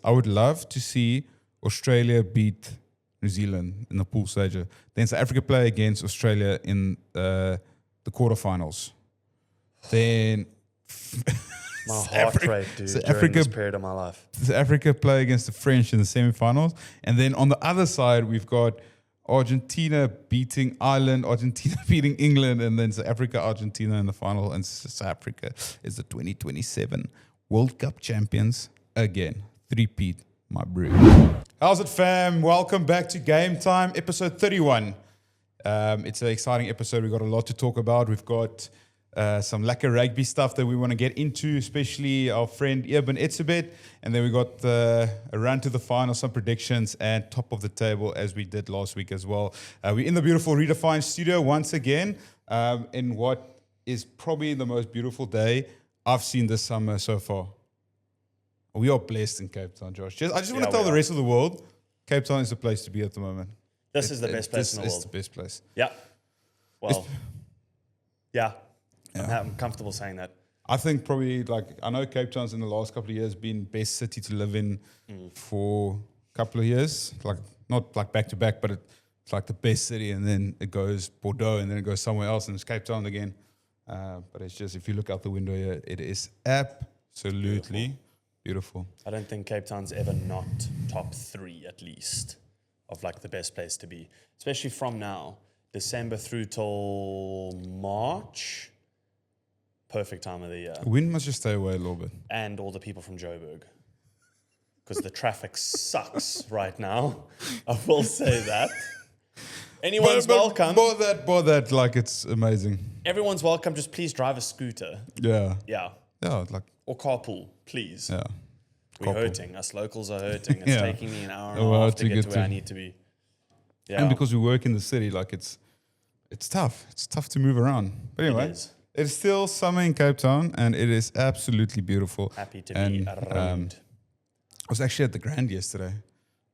I would love to see Australia beat New Zealand in the pool stage. Then South Africa play against Australia in the quarterfinals. Then My heart rate, dude, during this period of my life. South Africa play against the French in the semi-finals. And then on the other side, we've got Argentina beating Ireland, Argentina beating England, and then South Africa, Argentina in the final. And South Africa is the 2027 World Cup champions again. Three-peat, my brew. How's it, fam? Welcome back to Game Time, episode 31. It's an exciting episode. We've got a lot to talk about. We've got some lekker rugby stuff that we want to get into, especially our friend Eben Etzebeth. And then we got a run to the final, some predictions, and top of the table as we did last week as well. We're in the beautiful Redefined studio once again in what is probably the most beautiful day I've seen this summer so far. We are blessed in Cape Town, Josh. I just want to tell the rest of the world, Cape Town is the place to be at the moment. This is the best place in the world. This is the best place. Yeah. Well, yeah. I'm comfortable saying that. I think probably, I know Cape Town's in the last couple of years been best city to live in for a couple of years. Not back to back, but it's like the best city, and then it goes Bordeaux, and then it goes somewhere else, and it's Cape Town again. But it's just, if you look out the window here, it is absolutely beautiful. I don't think Cape Town's ever not top 3 at least of the best place to be, especially from now, December through till March. Perfect time of the year. Wind must just stay away a little bit. And all the people from Joburg. Because the traffic sucks right now. I will say that. Anyone's welcome. More that, it's amazing. Everyone's welcome. Just please drive a scooter. Yeah. Yeah. Yeah, or carpool, please. Yeah. We're hurting. Us locals are hurting. It's taking me an hour and a half to get to where I need to be. Yeah. And because we work in the city, it's tough. It's tough to move around. But anyway. It's still summer in Cape Town, and it is absolutely beautiful. Happy to be around. I was actually at the Grand yesterday.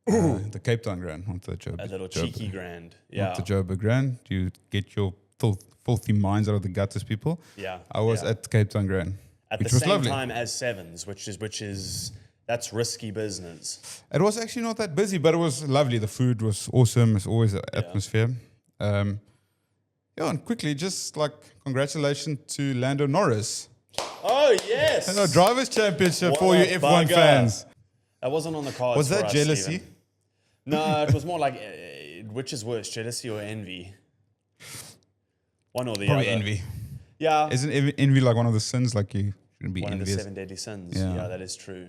The Cape Town Grand, not the Joburg. A little cheeky Grand. Yeah. Not the Joburg Grand. You get your filthy minds out of the gutters, people. Yeah. I was at Cape Town Grand. At the same time as Sevens, which is that's risky business. It was actually not that busy, but it was lovely. The food was awesome. It's always an atmosphere. And quickly, just congratulations to Lando Norris. Oh, yes. Drivers' championship for you F1 fans. That wasn't on the cards. Was that us, jealousy? Steven. No, it was more which is worse, jealousy or envy? One or the Probably other. envy. Yeah. Isn't envy one of the sins? You shouldn't be one envious. Of the 7 deadly sins. Yeah, that is true.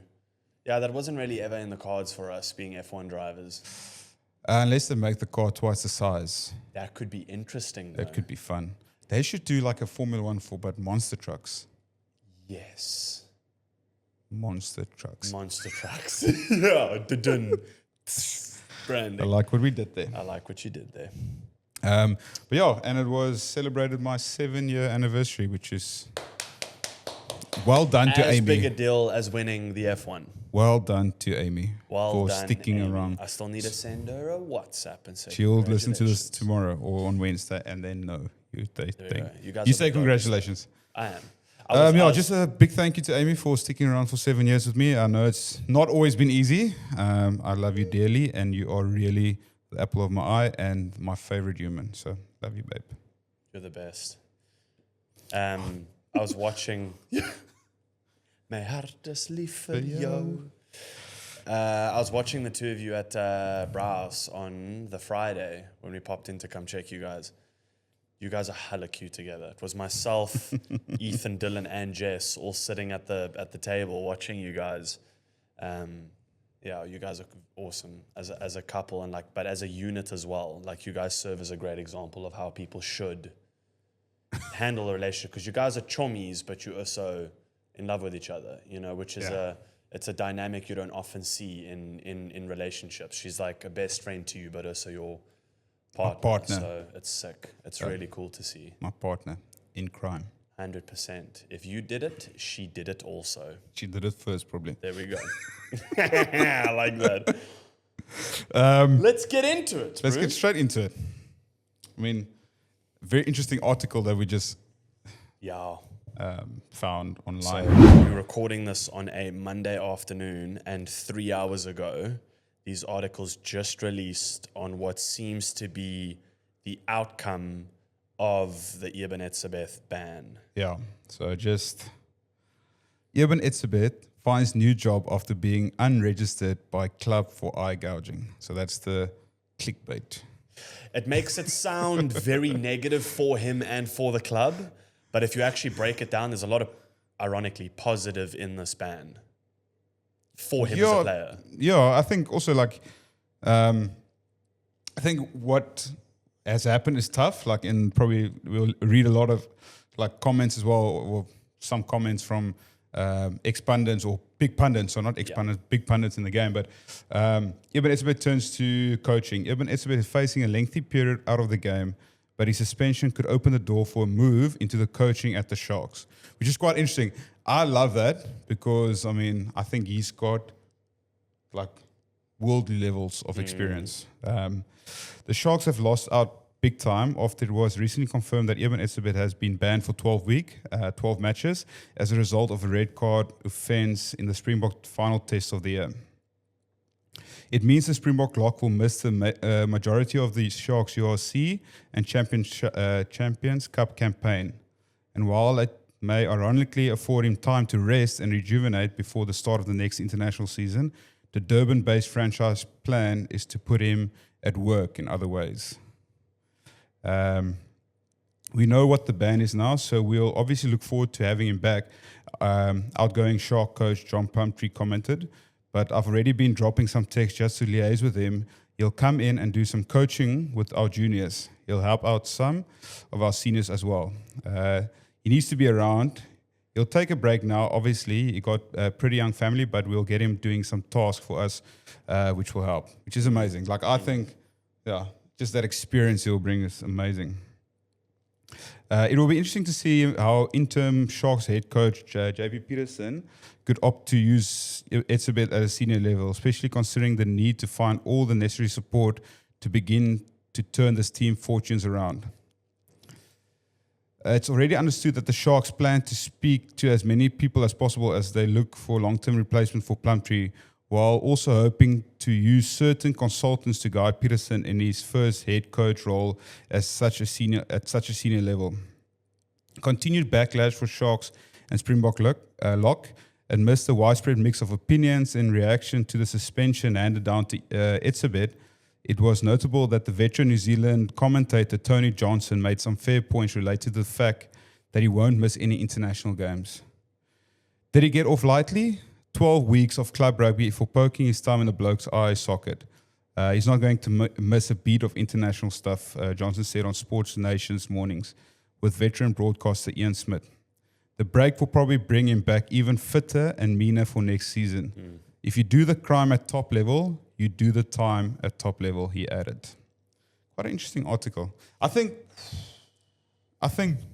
Yeah, that wasn't really ever in the cards for us being F1 drivers. Unless they make the car twice the size. That could be interesting. That could be fun. They should do a Formula 1 but monster trucks. Yes. Monster trucks. Yeah. Branding. I like what we did there. I like what you did there. And it was celebrated my 7-year anniversary, which is well done to Aimee. As big a deal as winning the F1. Well done to Aimee for done, sticking Aimee. around. I still need to send her a WhatsApp and say she'll listen to this tomorrow or on Wednesday, and then you say congratulations. I am. Just a big thank you to Aimee for sticking around for 7 years with me. I know it's not always been easy. I love you dearly, and you are really the apple of my eye and my favorite human. So love you, babe. You're the best. I was watching. My heart is lief for you. I was watching the two of you at Browse on the Friday when we popped in to come check you guys. You guys are hella cute together. It was myself, Ethan, Dylan, and Jess all sitting at the table watching you guys. You guys are awesome as a couple but as a unit as well. You guys serve as a great example of how people should handle a relationship, because you guys are chommies, but you're also in love with each other, which is it's a dynamic you don't often see in relationships. She's like a best friend to you, but also your partner. So it's sick. It's really cool to see. My partner in crime. 100%. If you did it, she did it also. She did it first, probably. There we go. I like that. Let's get into it. Let's get straight into it. I mean, very interesting article that we just found So online. we're recording this on a Monday afternoon, and 3 hours ago, these articles just released on what seems to be the outcome of the Eben Etzebeth ban. Yeah. So just Eben Etzebeth finds new job after being unregistered by club for eye gouging. So that's the clickbait. It makes it sound very negative for him and for the club, but if you actually break it down, there's a lot of, ironically, positive in this ban for him as a player. Yeah, I think also like, I think what has happened is tough. Like, and probably we'll read a lot of like comments as well, or some comments from ex-pundits or big pundits, so not ex-pundits, big pundits in the game. But Eben Etzebeth turns to coaching. Eben Etzebeth is facing a lengthy period out of the game, but his suspension could open the door for a move into the coaching at the Sharks, which is quite interesting. I love that because, I mean, I think he's got like worldly levels of experience. The Sharks have lost out big time after it was recently confirmed that Eben Etzebeth has been banned for 12 matches as a result of a red card offence in the Springbok final test of the year. It means the Springbok lock will miss the majority of the Sharks URC and Champions Cup campaign. And while it may ironically afford him time to rest and rejuvenate before the start of the next international season, the Durban-based franchise plan is to put him at work in other ways. We know what the ban is now, so we'll obviously look forward to having him back. Outgoing Shark coach John Plumtree commented, but I've already been dropping some text just to liaise with him. He'll come in and do some coaching with our juniors. He'll help out some of our seniors as well. He needs to be around. He'll take a break now. Obviously, he got a pretty young family, but we'll get him doing some tasks for us, which will help, which is amazing. Like, I think, yeah, just that experience he'll bring is amazing. It will be interesting to see how interim Sharks head coach JP Peterson could opt to use Etzebeth at a senior level, especially considering the need to find all the necessary support to begin to turn this team fortunes around. It's already understood that the Sharks plan to speak to as many people as possible as they look for long-term replacement for Plumtree, while also hoping to use certain consultants to guide Peterson in his first head coach role at such a senior level. Continued backlash for Sharks and Springbok lock amidst the widespread mix of opinions in reaction to the suspension handed down to Etzebeth. It was notable that the veteran New Zealand commentator Tony Johnson made some fair points related to the fact that he won't miss any international games. Did he get off lightly? 12 weeks of club rugby for poking his thumb in the bloke's eye socket. He's not going to miss a beat of international stuff, Johnson said on Sports Nation's mornings with veteran broadcaster Ian Smith. The break will probably bring him back even fitter and meaner for next season. If you do the crime at top level, you do the time at top level, he added. Quite an interesting article. I think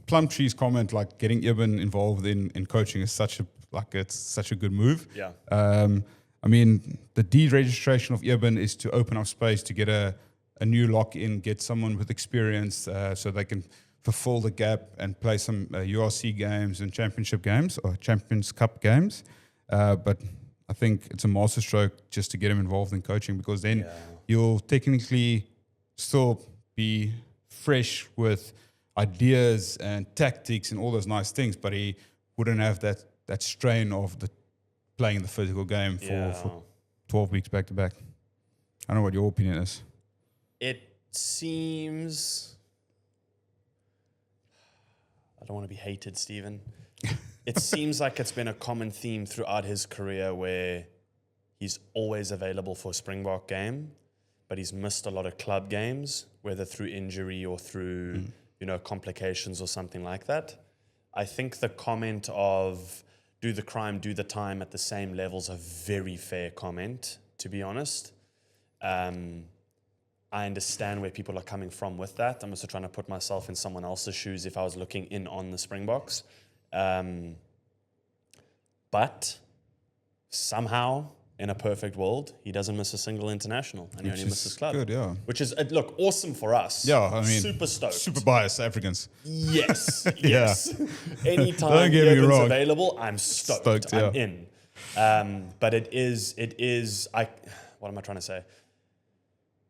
Plumtree's comment, like getting Eben involved in coaching, is it's such a good move. Yeah. I mean, the deregistration of Eben is to open up space to get a new lock in, get someone with experience, so they can fulfill the gap and play some URC games and championship games or Champions Cup games. But I think it's a masterstroke just to get him involved in coaching, because then you'll technically still be fresh with ideas and tactics and all those nice things, but he wouldn't have that strain of the playing the physical game for 12 weeks back to back. I don't know what your opinion is. It seems, I don't want to be hated, Stephen. It seems like it's been a common theme throughout his career where he's always available for a Springbok game, but he's missed a lot of club games, whether through injury or through complications or something like that. I think the comment of do the crime, do the time at the same level's a very fair comment, to be honest. I understand where people are coming from with that. I'm also trying to put myself in someone else's shoes if I was looking in on the Springboks. But somehow, in a perfect world, he doesn't miss a single international, and he only misses club. Good, yeah. Which is, look, awesome for us. Yeah, I mean, super stoked. Super biased Africans. Yes, Yeah. yes. Anytime Don't get me Eben's wrong. available, I'm stoked. Yeah. I'm in. But it is, what am I trying to say?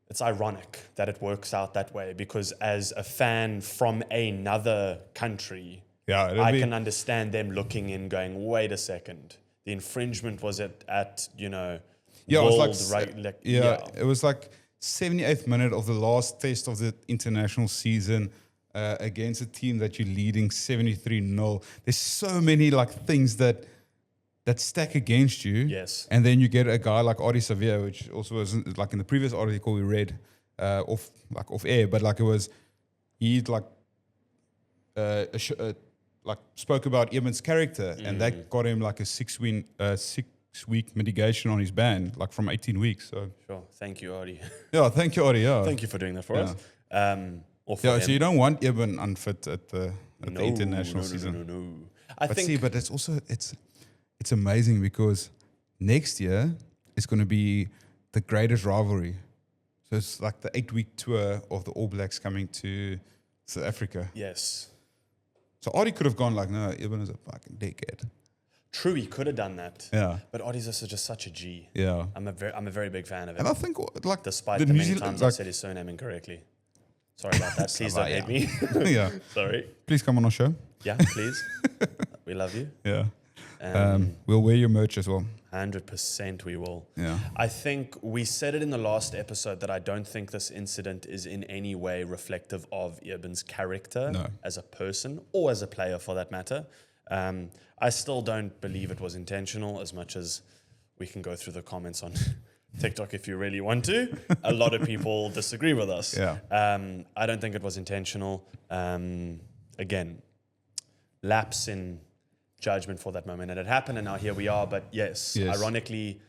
It's ironic that it works out that way, because as a fan from another country, I can understand them looking in going, wait a second, the infringement was at Yeah, world, it was right? it was like 78th minute of the last test of the international season against a team that you're leading 73-0. There's so many like things that stack against you. Yes. And then you get a guy like Adre Xavier, which also was like in the previous article we read off air, but like it was, he'd like spoke about Eben's character, and that got him like a 6-week mitigation on his ban, like from 18 weeks. So Sure. Thank you, Adi. yeah, thank you, Adi. Yeah, Thank you for doing that for us. Or for yeah. him. So you don't want Eben unfit at the international season. No. But it's also it's amazing because next year is going to be the greatest rivalry. So it's like the 8-week tour of the All Blacks coming to South Africa. Yes. So Adi could have gone like, no, Eben is a fucking dickhead. True, he could have done that. Yeah. But Adi's also just such a G. Yeah. I'm a very big fan of him. And I think like Despite the the New many Zealand, times I said his surname incorrectly. Sorry about that. Please don't hate me. yeah. Sorry. Please come on our show. Yeah, please. We love you. Yeah. We'll wear your merch as well. 100% we will. Yeah. I think we said it in the last episode that I don't think this incident is in any way reflective of Eben's character as a person or as a player for that matter. I still don't believe it was intentional, as much as we can go through the comments on TikTok if you really want to. A lot of people disagree with us. Yeah. I don't think it was intentional. Again, lapse in judgment for that moment, and it happened, and now here we are. But yes. Ironically,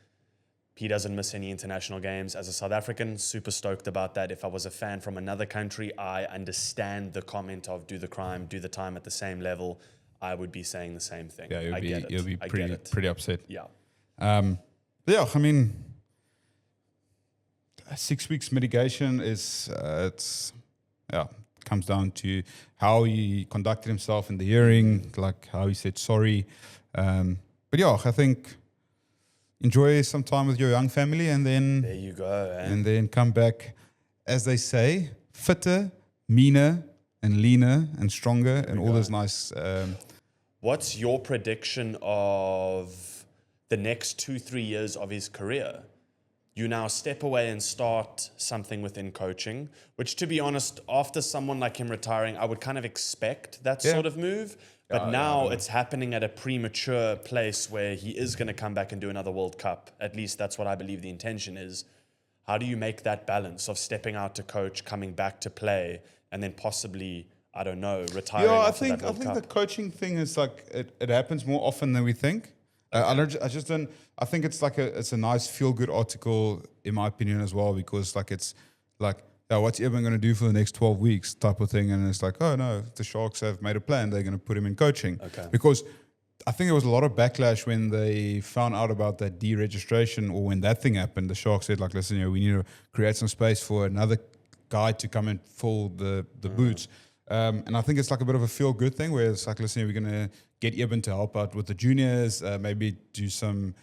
he doesn't miss any international games. As a South African, super stoked about that. If I was a fan from another country, I understand the comment of do the crime, do the time at the same level. I would be saying the same thing. Yeah, you'll be pretty upset. Yeah. Yeah, I mean, 6 weeks mitigation is comes down to how he conducted himself in the hearing, like how he said sorry. But yeah, I think enjoy some time with your young family, and then there you go, and then come back, as they say, fitter, meaner, and leaner, and stronger, and all those nice. What's your prediction of the next 2-3 years of his career? You now step away and start something within coaching, which, to be honest, after someone like him retiring, I would kind of expect that sort of move. But now it's happening at a premature place where he is going to come back and do another World Cup. At least that's what I believe the intention is. How do you make that balance of stepping out to coach, coming back to play, and then possibly, I don't know, retiring after that World Cup? I think the coaching thing is like, it happens more often than we think. I think it's like it's a nice feel-good article, in my opinion, as well, because like it's like, what's Eben going to do for the next 12 weeks type of thing, and it's like, oh no, the Sharks have made a plan, they're going to put him in coaching. Okay. Because I think there was a lot of backlash when they found out about that deregistration, or when that thing happened. The Sharks said like, listen, we need to create some space for another guy to come and fill the boots. And I think it's like a bit of a feel-good thing, where it's like, listen, we're going to get Eben to help out with the juniors, maybe do some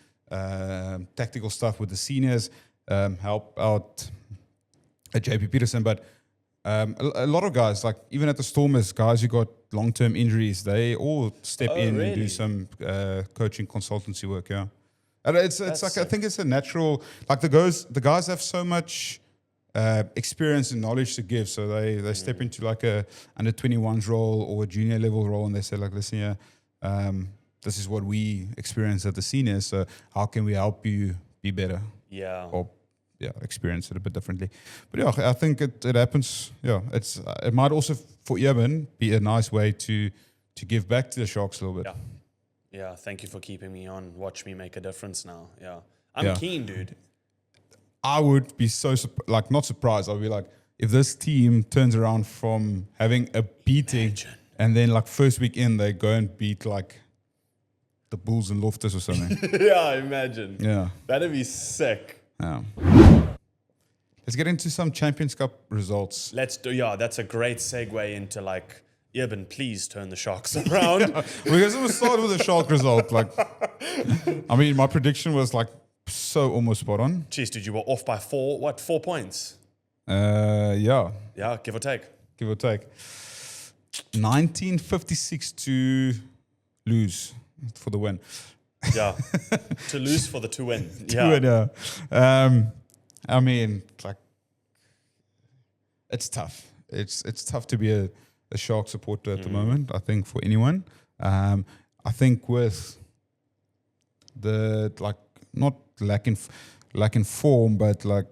tactical stuff with the seniors, help out at JP Peterson. But a lot of guys, like even at the Stormers, guys who got long-term injuries, they all step in and do some coaching consultancy work, yeah. And it's like, sick. I think it's a natural, like the guys have so much experience and knowledge to give, so they step into like a under 21s role or a junior level role, and they say like, listen, this is what we experience at the seniors, so how can we help you be better? Or experience it a bit differently. But yeah, I think it happens. Yeah, it might also for Eben be a nice way to give back to the Sharks a little bit. Yeah, thank you for keeping me on. Watch me make a difference now. Yeah, I'm keen, dude. I would be so not surprised. I'd be like, if this team turns around from having a beating, and then like first week in they go and beat like the Bulls and Loftus or something. Yeah, imagine. Yeah. That'd be sick. Yeah. Let's get into some Champions Cup results. Let's do. Yeah, that's a great segue into like, Eben, please turn the Sharks around. Because it was start with a Shark result. Like, I mean, my prediction was like so almost spot on. Jeez, dude, you were off by 4 points? Yeah, Yeah, give or take. give or take. 1956 to lose for the win. Yeah. To lose for the to win. To Yeah. win, yeah. I mean, like, it's tough. It's tough to be a Shark supporter at the moment, I think, for anyone. I think with the, like, not lacking form, but like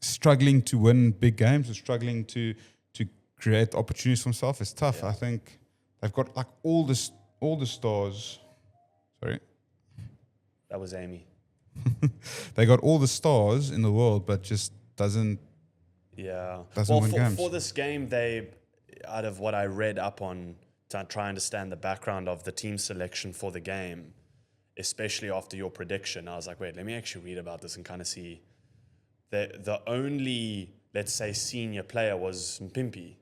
struggling to win big games or struggling to create opportunities for himself, it's tough. Yeah. I think they've got like all the stars. Sorry. That was Aimee. They got all the stars in the world, but just doesn't Yeah. Doesn't win for, games. for this game, they, out of what I read up on to try and understand the background of the team selection for the game, especially after your prediction, I was like, wait, let me actually read about this and kind of see. The only, let's say, senior player was Mpimpi.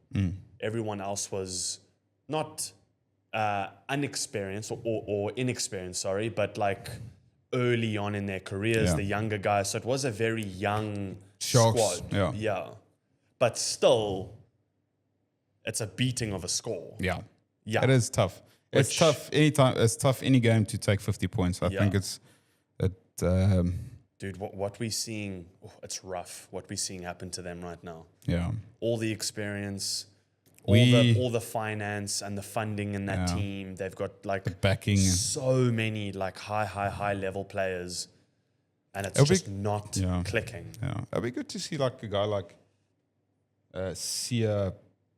Everyone else was not unexperienced or inexperienced, sorry, but like early on in their careers, Yeah. the younger guys. So it was a very young Sharks, squad. yeah. But still, it's a beating of a score. Yeah. Yeah. It is tough. It's Which- tough anytime. It's tough any game to take 50 points. I Yeah. think it's Dude, what we're seeing, it's rough. What we're seeing happen to them right now. yeah. All the experience, We- all the finance and the funding in that Yeah. team. They've got like Backing. so many like high level players, and it's It'll be- just not yeah. clicking. Yeah. It'd be good to see like a guy like Sia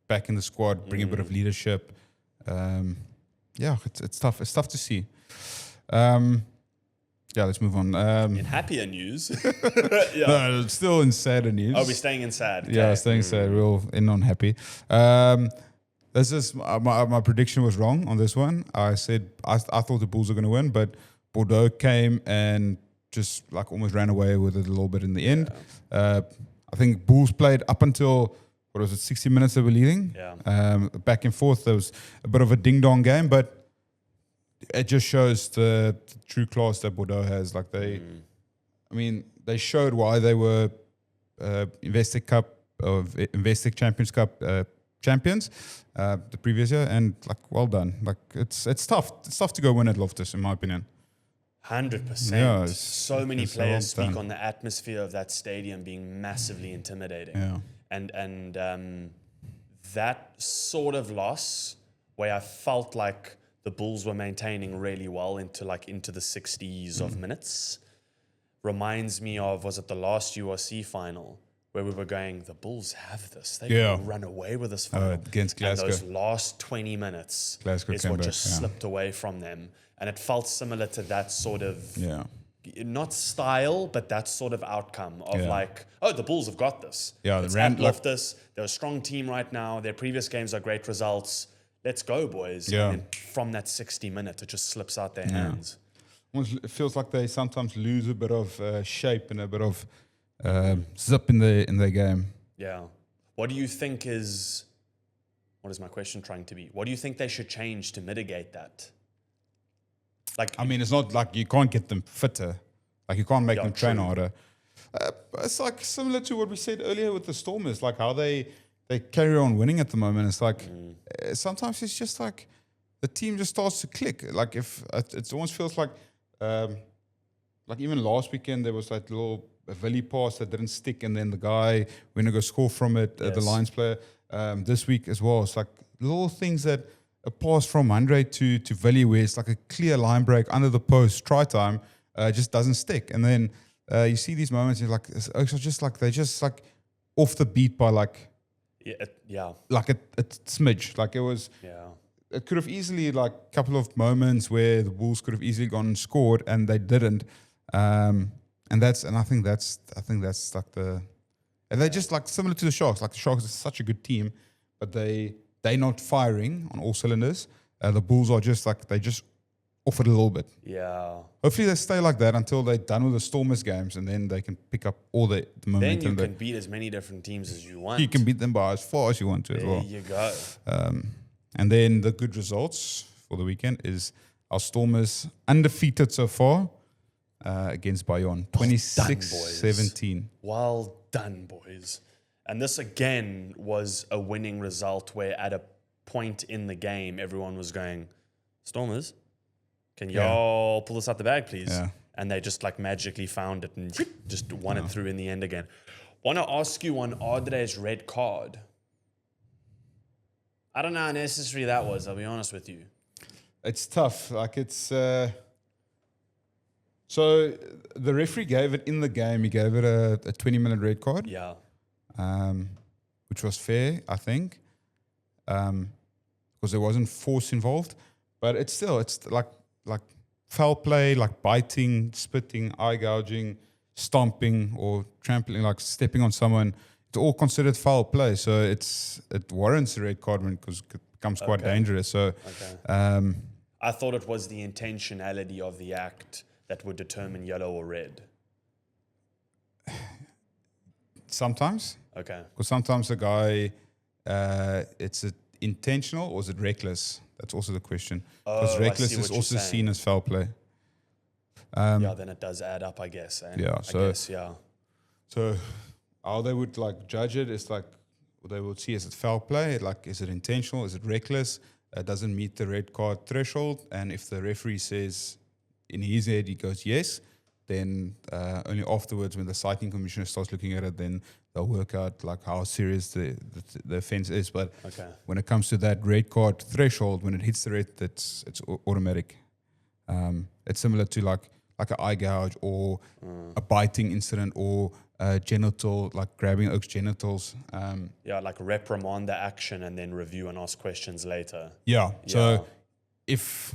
back in the squad, bring a bit of leadership. Yeah, it's tough. It's tough to see. Yeah, let's move on. In happier news, yeah. No, it's still in sadder news. Oh, we're staying in sad. Yeah, Okay. staying sad. Real in on happy. This is my prediction was wrong on this one. I said I thought the Bulls are going to win, but Bordeaux came and just like almost ran away with it a little bit in the end. I think Bulls played up until what was it, 60 minutes they were leading. Yeah. Back and forth. There was a bit of a ding dong game, but it just shows the true class that Bordeaux has. Like I mean, they showed why they were Investec Champions Cup champions the previous year, and like well done. Like it's tough. It's tough to go win at Loftus, in my opinion. 100%. Yeah, So many it's players well speak done. on the atmosphere of that stadium being massively intimidating. Yeah. And that sort of loss, where I felt like the Bulls were maintaining really well into the 60s of minutes, reminds me of, was it the last URC final where we were going, the Bulls have this. They Yeah. can run away with this final. Against And Glasgow. those last 20 minutes Glasgow is came what back, just yeah. slipped away from them. And it felt similar to that sort of, Yeah. not style, but that sort of outcome of Yeah. like, oh, the Bulls have got this. Yeah, It's they ran at like- Loftus. They're a strong team right now. Their previous games are great results. Let's go, boys. Yeah. And then from that 60 minutes, it just slips out their hands. Almost it feels like they sometimes lose a bit of shape and a bit of zip in their game. Yeah. What do you think is, what is my question trying to be? What do you think they should change to mitigate that? Like, I mean, it's not like you can't get them fitter. Like you can't make Yeah, them train true. harder. It's like similar to what we said earlier with the Stormers, like how they carry on winning at the moment. It's like sometimes it's just like the team just starts to click. Like if it almost feels like even last weekend there was that little Villy pass that didn't stick, and then the guy went to go score from it, the Yes. Lions player. This week as well, it's like little things that a pass from Andre to Villy where it's like a clear line break under the post, try time, just doesn't stick. And then you see these moments, you're like, it's just like they're just like off the beat by like yeah. a smidge. Like it was, Yeah. it could have easily like a couple of moments where the Wolves could have easily gone and scored, and they didn't. And I think that's like and they're just like similar to the Sharks. Like the Sharks are such a good team, but they're not firing on all cylinders. The Bulls are just like they just off it a little bit. Yeah. Hopefully they stay like that until they're done with the Stormers games, and then they can pick up all the Then momentum. you can beat as many different teams as you want. You can beat them by as far as you want to as There well. you go. And then the good results for the weekend is our Stormers undefeated so far against Bayonne, 26-17. Well done, boys. And this again was a winning result where at a point in the game, everyone was going, Stormers, can y'all pull this out the bag, please? Yeah. And they just like magically found it and just won it through in the end again. Want to ask you on Adre's red card. I don't know how necessary that was, I'll be honest with you. It's tough. Like it's so the referee gave it in the game. He gave it a 20-minute red card. Yeah. Which was fair, I think, because there wasn't force involved. But it's like foul play, like biting, spitting, eye gouging, stomping, or trampling, like stepping on someone. It's all considered foul play, so it warrants a red card because it becomes quite dangerous. So, I thought it was the intentionality of the act that would determine yellow or red. Sometimes. Okay. Because sometimes the guy, it's intentional or is it reckless? That's also the question. Because reckless is also seen as foul play. Yeah, then it does add up, I guess. Eh? Yeah. So how they would like judge it is like they would see is it foul play, like is it intentional, is it reckless? Doesn't meet the red card threshold, and if the referee says in his head he goes yes, then only afterwards when the citing commissioner starts looking at it, then they'll work out like how serious the offence is. But when it comes to that red card threshold, when it hits the red, it's automatic. It's similar to like an eye gouge or a biting incident or genital, like grabbing Oak's genitals. Like reprimand the action and then review and ask questions later. So if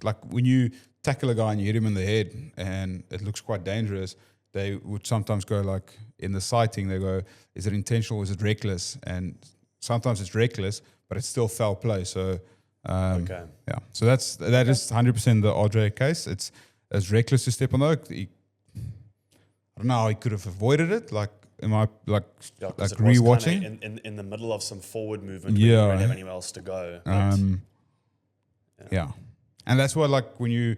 like when you tackle a guy and you hit him in the head and it looks quite dangerous, they would sometimes go like in the citing, they go, is it intentional or is it reckless? And sometimes it's reckless, but it's still foul play. So so that is 100% the Adre case. It's as reckless to step on the Oak. I don't know how he could have avoided it. Like, am I like rewatching? In the middle of some forward movement when you don't have anywhere else to go. And that's why, like, when you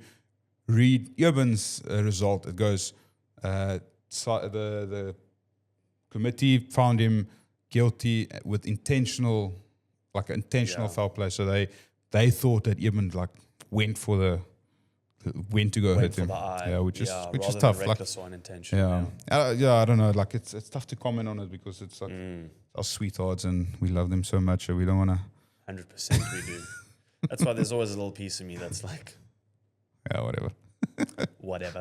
read Eben's result, it goes, the committee found him guilty with intentional foul play. So they thought that Eben like went to go hit him. Which is tough. Reckless or unintentional. I don't know. Like it's tough to comment on it because it's like our sweethearts and we love them so much that we don't want to. 100% we do. That's why there's always a little piece of me that's like, whatever.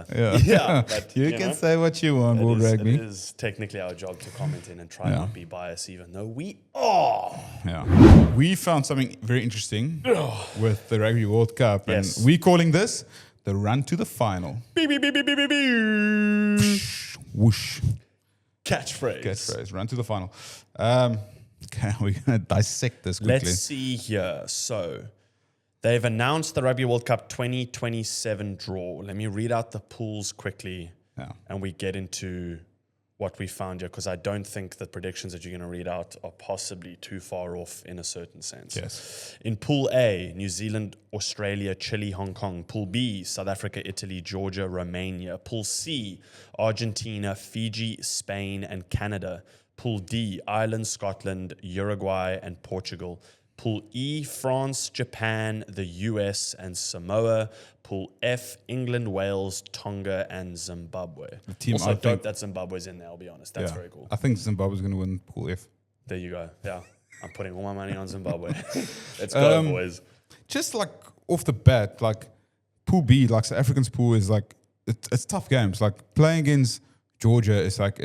But you can say what you want, Bull Rugby. It is technically our job to comment in and try not be biased, even though we are. We found something very interesting with the Rugby World Cup, and Yes. we're calling this the run to the final. Whoosh. Catchphrase. Run to the final. Okay, we're going to dissect this quickly. Let's see here. So they've announced the Rugby World Cup 2027 draw. Let me read out the pools quickly and we get into what we found here, because I don't think the predictions that you're going to read out are possibly too far off in a certain sense. Yes. In Pool A, New Zealand, Australia, Chile, Hong Kong. Pool B, South Africa, Italy, Georgia, Romania. Pool C, Argentina, Fiji, Spain, and Canada. Pool D, Ireland, Scotland, Uruguay, and Portugal. Pool E, France, Japan, the US, and Samoa. Pool F, England, Wales, Tonga, and Zimbabwe. The team also dope that Zimbabwe's in there, I'll be honest. That's very cool. I think Zimbabwe's going to win Pool F. There you go. Yeah. I'm putting all my money on Zimbabwe. Let's go, boys. Just like off the bat, like Pool B, like South African's pool is like, it's tough games. Like playing against Georgia is like,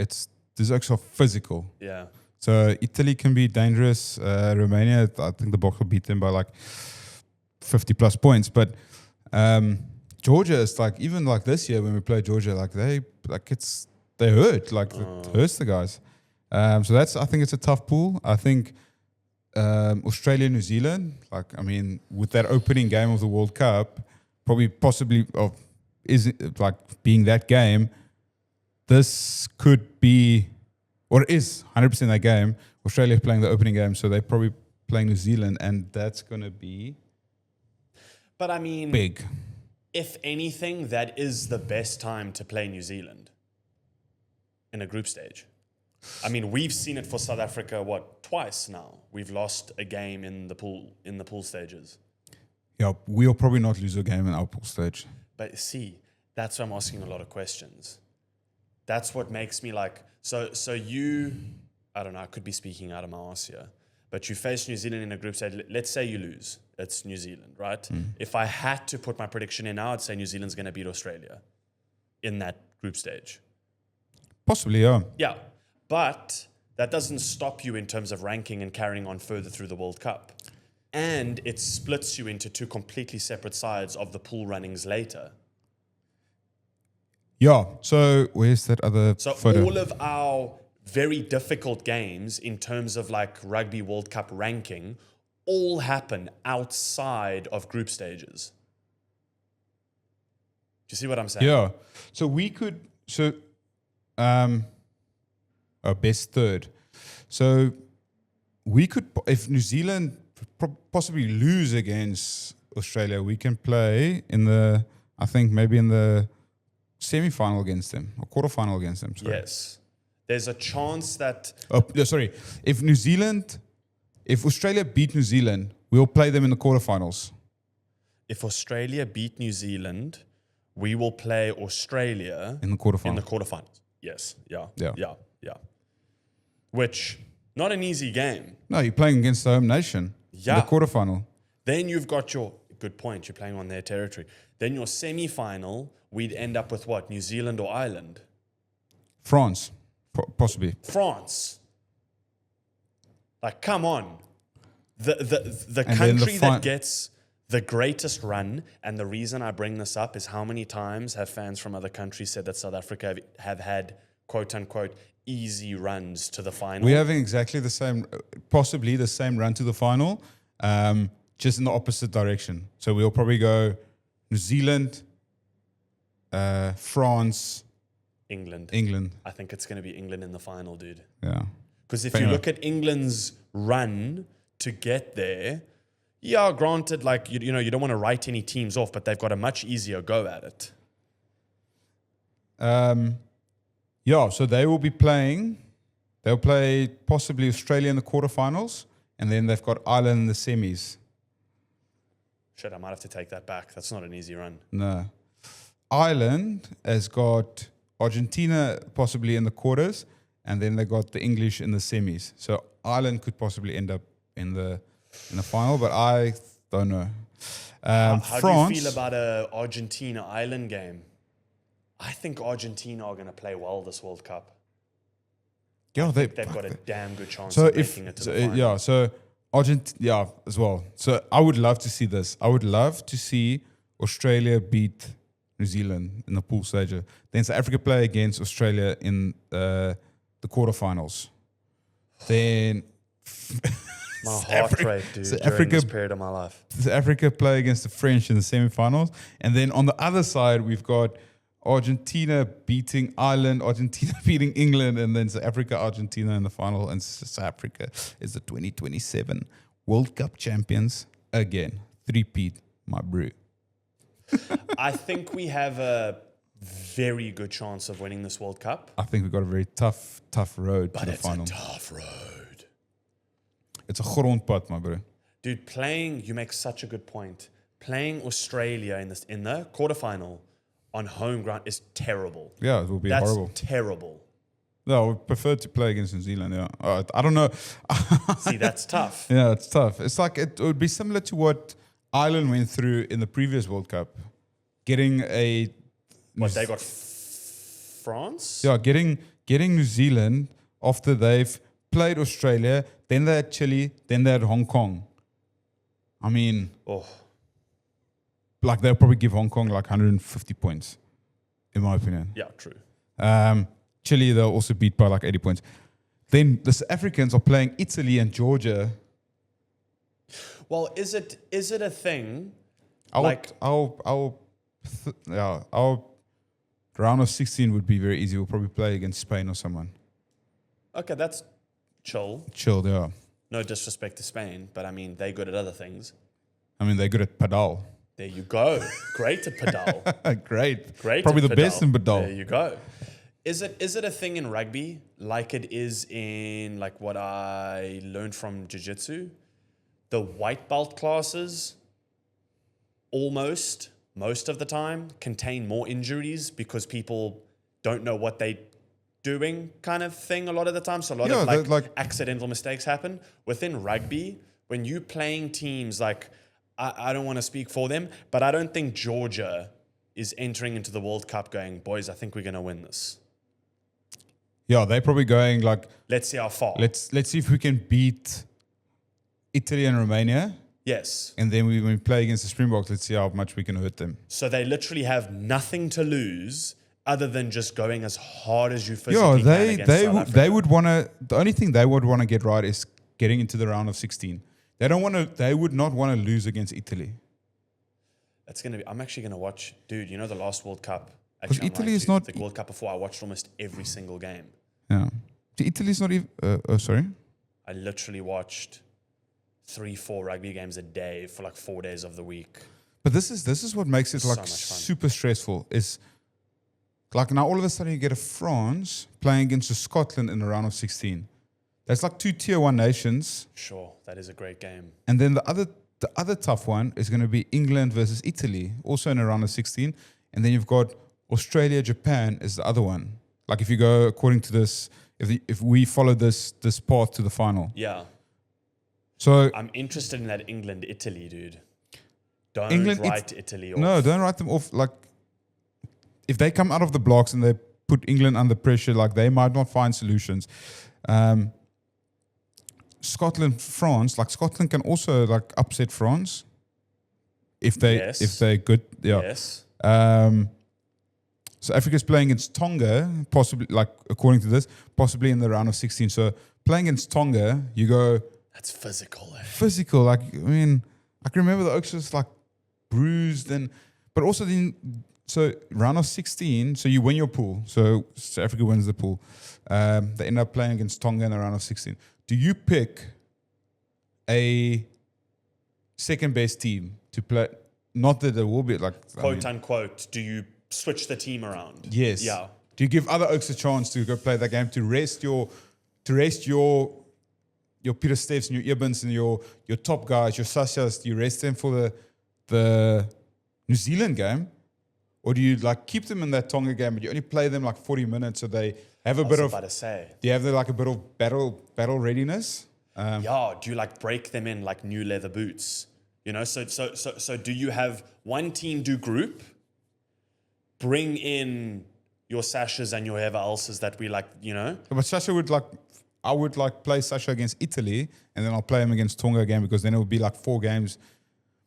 these Oaks are physical. Yeah. So Italy can be dangerous. Romania, I think the Boks will beat them by like 50 plus points. But Georgia is like, even like this year when we play Georgia, like they hurt. Like it hurts the guys. So I think it's a tough pool. I think Australia, New Zealand. Like, I mean, with that opening game of the World Cup, possibly is like being that game. This could be, or it is 100% that game. Australia playing the opening game, so they're probably playing New Zealand, and that's going to be But I mean, big. if anything, that is the best time to play New Zealand in a group stage. I mean, we've seen it for South Africa, twice now. We've lost a game in the pool stages. Yeah, we'll probably not lose a game in our pool stage. But see, that's why I'm asking a lot of questions. That's what makes me like, so you, I don't know, I could be speaking out of my arse here, but you face New Zealand in a group stage. Let's say you lose. It's New Zealand, right? If I had to put my prediction in now, I'd say New Zealand's going to beat Australia in that group stage. Possibly, yeah. Yeah, but that doesn't stop you in terms of ranking and carrying on further through the World Cup. And it splits you into two completely separate sides of the pool runnings later. Yeah, so where's that other photo? All of our very difficult games in terms of like Rugby World Cup ranking all happen outside of group stages. Do you see what I'm saying? Yeah. So we could, best third. So we could, if New Zealand possibly lose against Australia, we can play I think maybe in the semi-final against them or quarter-final against them. Sorry. Yes. There's a chance that... If Australia beat New Zealand, we'll play them in the quarterfinals. If Australia beat New Zealand, we will play Australia in the quarterfinals. In the quarterfinals. Yes. Yeah. Which, not an easy game. No, you're playing against the home nation in the quarterfinal. Then you've got good point, you're playing on their territory. Then your semi-final, we'd end up with what? New Zealand or Ireland? France, possibly. France. Like, come on. The country that gets the greatest run, and the reason I bring this up is how many times have fans from other countries said that South Africa have had, quote unquote, easy runs to the final. We're having exactly the same, possibly the same run to the final, just in the opposite direction. So we'll probably go New Zealand, France, England. I think it's going to be England in the final, dude. Yeah. Because if you look at England's run to get there, yeah, granted, like, you know, you don't want to write any teams off, but they've got a much easier go at it. Yeah, so they'll play possibly Australia in the quarterfinals, and then they've got Ireland in the semis. Shit, I might have to take that back. That's not an easy run. No. Ireland has got Argentina possibly in the quarters, and then they got the English in the semis. So Ireland could possibly end up in the final, but I don't know. How France, do you feel about a Argentina-Ireland game? I think Argentina are going to play well this World Cup. Yeah, they've got a damn good chance of making it to the final. Yeah, so Argentina, as well. So I would love to see this. I would love to see Australia beat New Zealand in the pool stage. Then South Africa play against Australia in the quarterfinals. Then my heart rate, dude, during this period of my life. South Africa play against the French in the semifinals. And then on the other side, we've got Argentina beating Ireland, Argentina beating England, and then South Africa, Argentina in the final. And South Africa is the 2027 World Cup champions again. 3-peat, my bro. I think we have a very good chance of winning this World Cup. I think we've got a very tough road to the final. But it's a tough road. It's a grondpad, my bro. Dude, you make such a good point. Playing Australia in the quarterfinal on home ground is terrible. Yeah, it will be horrible. That's terrible. No, I would prefer to play against New Zealand, yeah. I don't know. See, that's tough. Yeah, it's tough. It's like it would be similar to what Ireland went through in the previous World Cup. Getting a... What, they got France? Yeah, getting New Zealand after they've played Australia, then they had Chile, then they had Hong Kong. I mean... Like, they'll probably give Hong Kong like 150 points, in my opinion. Yeah, true. Chile, they'll also beat by like 80 points. Then the South Africans are playing Italy and Georgia Well, is it a thing? Our round of 16 would be very easy. We'll probably play against Spain or someone. Okay, that's chill. Chilled, yeah. No disrespect to Spain, but I mean, they're good at other things. I mean, they're good at padel. There you go. Great at padel. Great. Great. Probably at the best in padel. There you go. Is it a thing in rugby like it is in like what I learned from jiu-jitsu? The white belt classes almost most of the time contain more injuries because people don't know what they're doing kind of thing a lot of the time. So a lot of like accidental mistakes happen. Within rugby, when you playing teams like, I don't want to speak for them, but I don't think Georgia is entering into the World Cup going, boys, I think we're going to win this. Yeah, they're probably going like, let's see how far. Let's see if we can beat Italy and Romania. Yes. And then when we play against the Springboks, let's see how much we can hurt them. So they literally have nothing to lose other than just going as hard as you physically can against South Africa. They would want to. The only thing they would want to get right is getting into the round of 16. They don't want to. They would not want to lose against Italy. That's gonna be. I'm actually gonna watch, dude. You know the last World Cup. Because Italy is not the World Cup before. I watched almost every single game. Yeah. Italy is not even. Sorry. I literally watched 3-4 rugby games a day for like 4 days of the week. But this is what makes it like super stressful. Is like now all of a sudden you get a France playing against a Scotland in the round of 16. That's like 2 tier 1 nations. Sure, that is a great game. And then the other tough one is going to be England versus Italy, also in a round of 16. And then you've got Australia, Japan is the other one. Like if you go according to this, if we follow this path to the final. Yeah. So I'm interested in that England-Italy, dude. Don't write Italy off. No, don't write them off. Like if they come out of the blocks and they put England under pressure, like they might not find solutions. Scotland, France, like Scotland can also like upset France if they're good. Yeah. Yes. So Africa's playing against Tonga, possibly like according to this, possibly in the round of 16. So playing against Tonga, you go. That's physical. Physical, like I mean, I can remember the Oaks was like bruised but also then. So round of 16, so you win your pool. So South Africa wins the pool. They end up playing against Tonga in the round of 16. Do you pick a second best team to play? Not that there will be like quote unquote. Do you switch the team around? Yes. Yeah. Do you give other Oaks a chance to go play that game to rest your Peter Stephs and your Ebens and your top guys, your Sashas? Do you rest them for the New Zealand game? Or do you like keep them in that Tonga game, but you only play them like 40 minutes so they have a bit of. Do you have like a bit of battle readiness? Yeah. Do you like break them in like new leather boots? You know. So do you have one team do group, bring in your Sashas and your whoever else's that we like, you know? But Sasha I would play Sasha against Italy, and then I'll play him against Tonga again because then it would be like 4 games.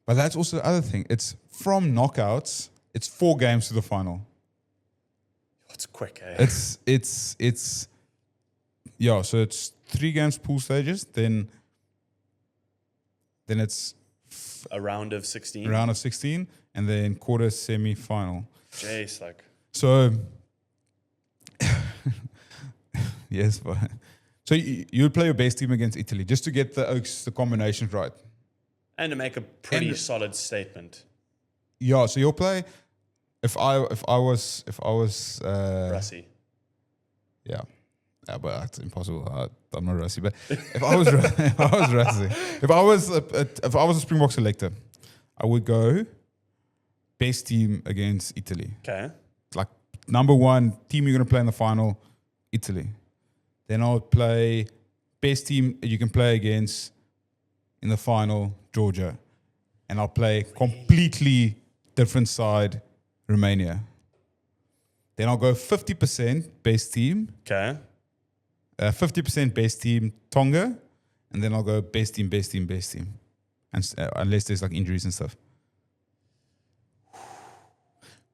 But that's also the other thing. It's from knockouts. It's 4 games to the final. It's quick, eh? It's yeah. So it's 3 games pool stages. Then it's a round of 16. Round of 16, and then quarter semi-final. Jeez, like. So yes, but so you'll play your best team against Italy just to get the combinations right, and to make a pretty solid statement. Yeah, so you'll play. If I was Russie. Yeah, but that's impossible. I'm not Russie. But if I was Russie, if I was a Springbok selector, I would go best team against Italy. Okay. Like number 1 team you're gonna play in the final, Italy. Then I would play best team you can play against in the final, Georgia, and I'll play completely different side, Romania. Then I'll go 50% best team. Okay. 50% best team, Tonga. And then I'll go best team. And unless there's like injuries and stuff.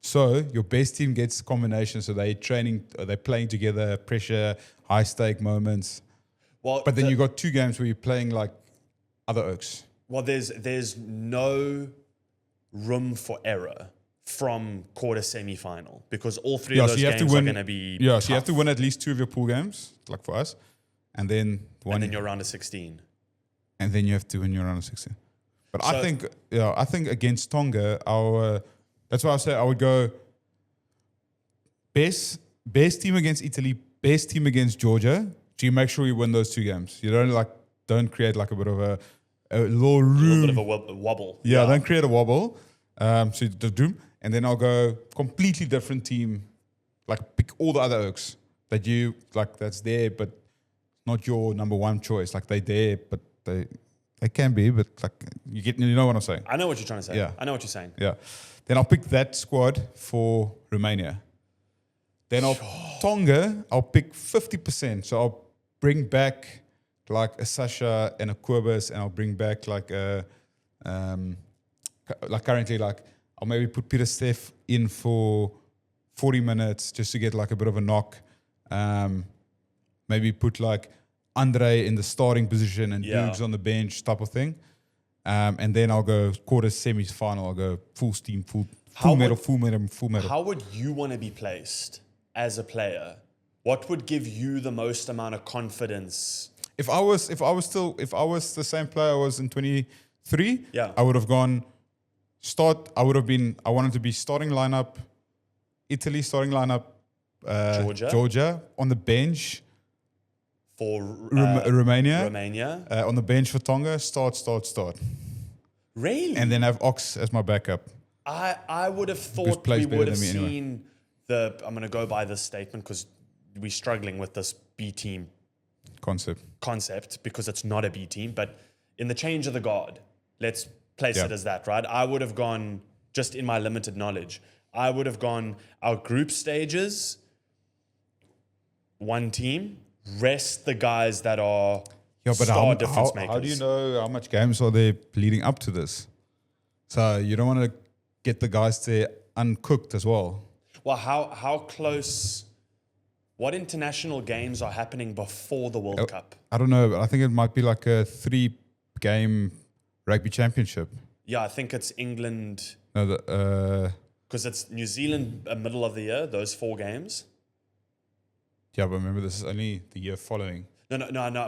So your best team gets combinations. So they're playing together, pressure, high stake moments. Well, but then you got 2 games where you're playing like other Oaks. Well, there's no room for error from quarter semi-final because all three of those games are going to be Yeah, tough. so you have to win at least 2 of your pool games, like for us, and then And then you're round of 16. and then you have to win your round of 16. But So- I think against Tonga, that's why I say I would go best team against Italy, best team against Georgia. So you make sure you win those 2 games. You don't create like a bit of a little room. A little bit of a wobble. Yeah, don't create a wobble. So the doom, and then I'll go completely different team, like pick all the other oaks that you like that's there, but not your number one choice. Like they there, but they can be, but like you know what I'm saying? I know what you're trying to say. Yeah. I know what you're saying. Yeah. Then I'll pick that squad for Romania. Then Tonga, I'll pick 50%. So I'll bring back like a Sasha and a Kobus, and I'll bring back like a like currently like I'll maybe put Peter Steph in for 40 minutes just to get like a bit of a knock. Maybe put like Adre in the starting position and Dukes on the bench type of thing. And then I'll go quarter semi-final. I'll go full steam, full medal. How would you want to be placed as a player? What would give you the most amount of confidence? If I was the same player I was in 23, I would have gone I wanted to be starting lineup, Italy starting lineup, Georgia on the bench for Romania, Romania on the bench for Tonga, start. Really? And then have Ox as my backup. I would have thought we would have seen I'm going to go by this statement because we're struggling with this B team concept because it's not a B team, but in the change of the guard, let's place it as that, right? I would have gone, just in my limited knowledge, I would have gone our group stages, one team, rest the guys that are star difference makers. How do you know how much games are there leading up to this? So you don't want to get the guys there uncooked as well. Well, how close... What international games are happening before the World Cup? I don't know, but I think it might be like a 3-game rugby championship. Yeah, I think it's England. No, because it's New Zealand middle of the year, those 4 games. Yeah, but remember, this is only the year following. No,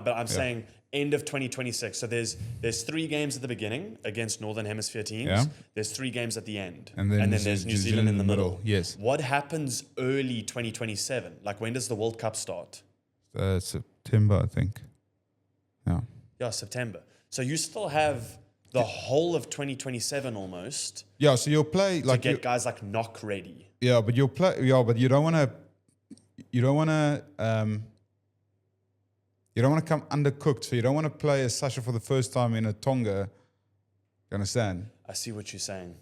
but I'm saying end of 2026. So there's 3 games at the beginning against Northern Hemisphere teams. Yeah. There's 3 games at the end. And then there's New Zealand in the middle. Yes. What happens early 2027? Like, when does the World Cup start? September, I think. Yeah. Yeah, September. So you still have the whole of 2027 almost. Yeah, so you'll play like to get guys like knock ready. Yeah, but you'll play. Yeah, but you don't want to. You don't want to. You don't want to come undercooked. So you don't want to play as Sasha for the first time in a Tonga. You understand? I see what you're saying.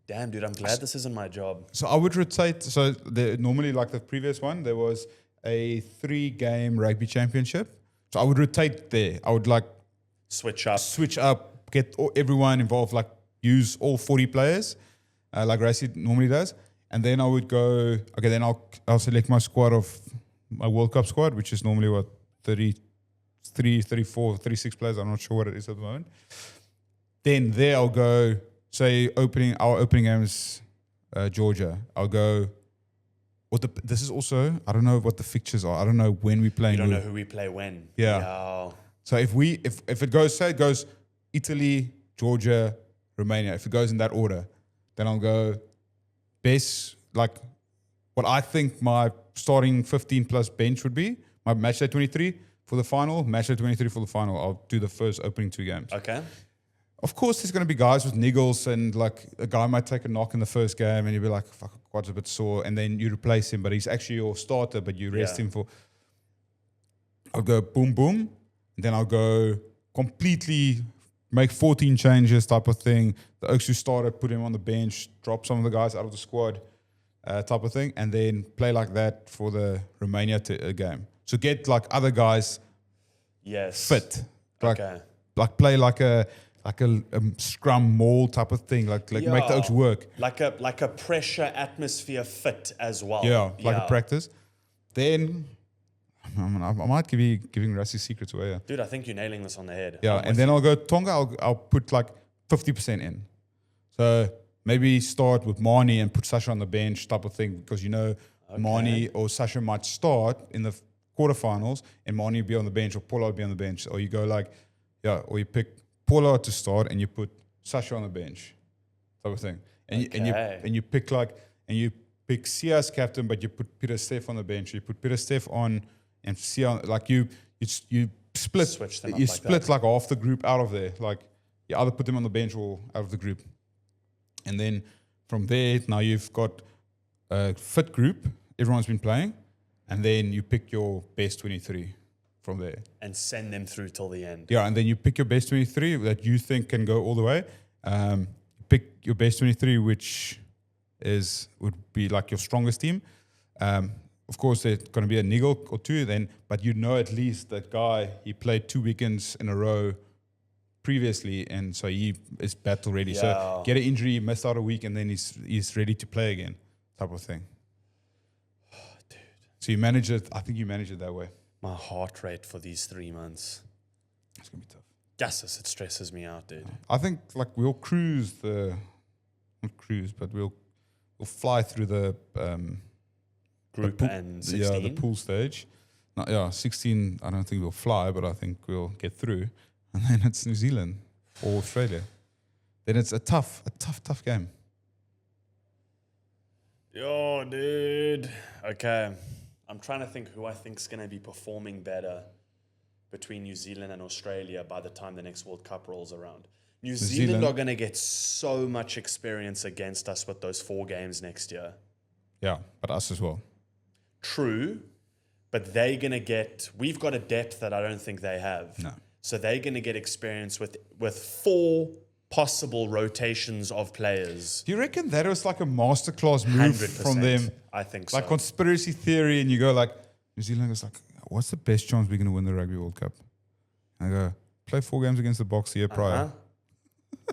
Damn, dude, I'm glad this isn't my job. So I would rotate. So normally, like the previous one, there was a 3-game rugby championship. So I would rotate there. I would like switch up, get everyone involved, like use all 40 players, like Gracie normally does. And then I would go, okay, then I'll select my squad of my World Cup squad, which is normally what, 33, 34, 36 players. I'm not sure what it is at the moment. Then there I'll go, say our opening game is Georgia. I'll go, this is also, I don't know what the fixtures are. I don't know when we play. You don't know who we play when. Yeah. So if it goes, say it goes Italy, Georgia, Romania, if it goes in that order, then I'll go best, like what I think my starting 15 plus bench would be, my match day 23 for the final, match day 23 for the final. I'll do the first opening 2 games. Okay. Of course, there's going to be guys with niggles, and like a guy might take a knock in the first game and you'll be like, fuck, quad's a bit sore. And then you replace him, but he's actually your starter, but you rest him for. I'll go boom, boom. And then I'll go completely make 14 changes type of thing. The Oaks who started, put him on the bench, drop some of the guys out of the squad type of thing. And then play like that for the Romania game. So get like other guys fit. Like play like a scrum maul type of thing, like make the Oaks work. Like a pressure atmosphere fit as well. Yeah, like a practice. Then I might be giving Rassie secrets away. Yeah, Dude, I think you're nailing this on the head. yeah, and then I'll go Tonga. I'll put like 50% in. So maybe start with Marnie and put Sasha on the bench type of thing, because Marnie or Sasha might start in the quarterfinals and Marnie will be on the bench, or Paula will be on the bench, or you go or you pick Paula to start and you put Sasha on the bench, type of thing, and you pick Sia as captain, but you put Peter Steph on the bench. You put Peter Steph on and Sia on, like you split. Switch them up you like split that. like half the group out of there. Like you either put them on the bench or out of the group, and then from there now you've got a fit group. Everyone's been playing, and then you pick your best 23 from there. And send them through till the end. Yeah, and then you pick your best 23 that you think can go all the way. Pick your best 23, which would be like your strongest team. Of course, there's going to be a niggle or two then, but at least that guy, he played 2 weekends in a row previously, and so he is battle ready. Yeah. So get an injury, missed out a week, and then he's ready to play again, type of thing. Dude. So you manage it. I think you manage it that way. My heart rate for these 3 months. It's going to be tough. Yes, it stresses me out, dude. I think like we'll cruise not cruise, but we'll fly through the Group and 16. Yeah, the pool stage. 16. I don't think we'll fly, but I think we'll get through, and then it's New Zealand or Australia. Then it's a tough game. Yo, dude. Okay. I'm trying to think who I think is going to be performing better between New Zealand and Australia by the time the next World Cup rolls around. New Zealand are going to get so much experience against us with those 4 games next year. Yeah, but us as well. True, but we've got a depth that I don't think they have. No. So they're going to get experience with 4 possible rotations of players. Do you reckon that was like a masterclass move 100%. from them? I think so. Like conspiracy theory, and you go like, New Zealand is like, what's the best chance we're going to win the Rugby World Cup? And I go, play 4 games against the Boks the year prior.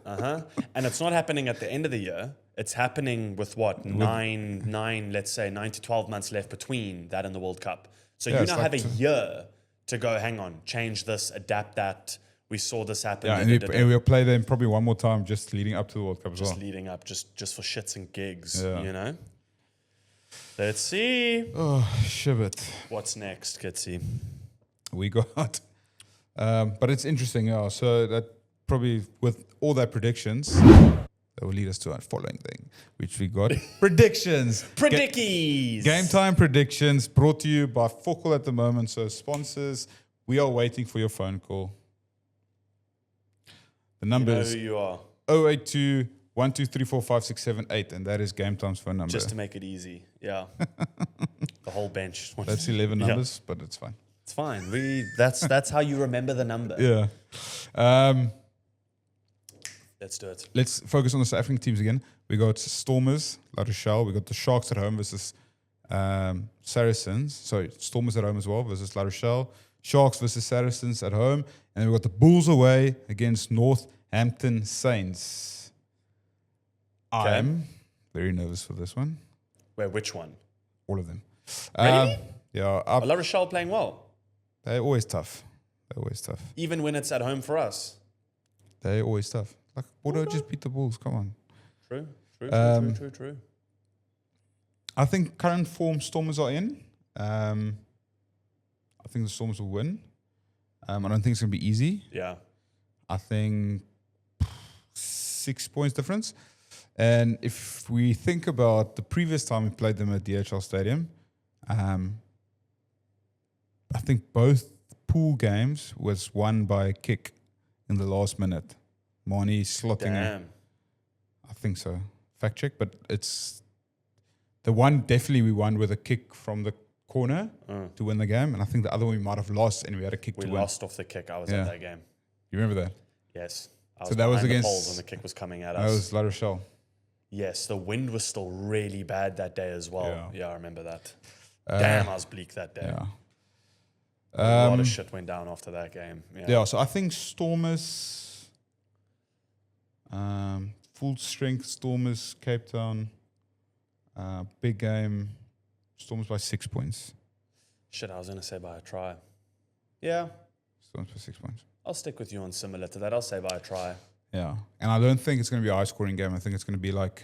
And it's not happening at the end of the year. It's happening with what, let's say 9 to 12 months left between that and the World Cup. So you now have a year to go, hang on, change this, adapt that. We saw this happen. Yeah, and we'll play them probably one more time just leading up to the World Cup as well. Just leading up, just for shits and gigs, Let's see. Oh, shibbit. What's next, Kitsy? We got, but it's interesting, yeah. So that probably with all that predictions, that will lead us to our following thing, which we got predictions. Predickies. Game time predictions brought to you by Focal at the moment. So sponsors, we are waiting for your phone call. The number You know is who you are. 082 1234568, and that is Game Time's phone number. Just to make it easy, yeah. The whole bench. That's 11 numbers, but it's fine. It's fine. That's how you remember the number. Yeah. Let's do it. Let's focus on the South African teams again. We got Stormers, La Rochelle. We got the Sharks at home versus Saracens. Sorry, Stormers at home as well versus La Rochelle. Sharks versus Saracens at home. And then we got the Bulls away against Northampton Saints. Okay. I'm very nervous for this one. Wait, which one? All of them. Really? Yeah. La Rochelle playing well. They're always tough. Even when it's at home for us. They're always tough. Like, Bordeaux just beat the Bulls. Come on. True. I think current form Stormers are in. I think the Stormers will win. I don't think it's going to be easy. Yeah. I think 6 points difference. And if we think about the previous time we played them at DHL Stadium, I think both pool games was won by a kick in the last minute. Marnie slotting Damn. I think so. Fact check, but it's the one definitely we won with a kick from the corner to win the game, and I think the other one we might have lost and we had a kick to win. We lost off the kick. I was at that game. You remember that? Yes. So that was against the poles when the kick was coming at us. That was La Rochelle. Yes, the wind was still really bad that day as well. Yeah. I remember that. Damn, I was bleak that day. Yeah. A lot of shit went down after that game. Yeah, so I think Stormers, full strength Stormers, Cape Town, big game, Stormers by 6 points. Shit, I was going to say by a try. Yeah, Stormers by 6 points. I'll stick with you on similar to that. I'll say by a try. Yeah. And I don't think it's going to be a high-scoring game. I think it's going to be like...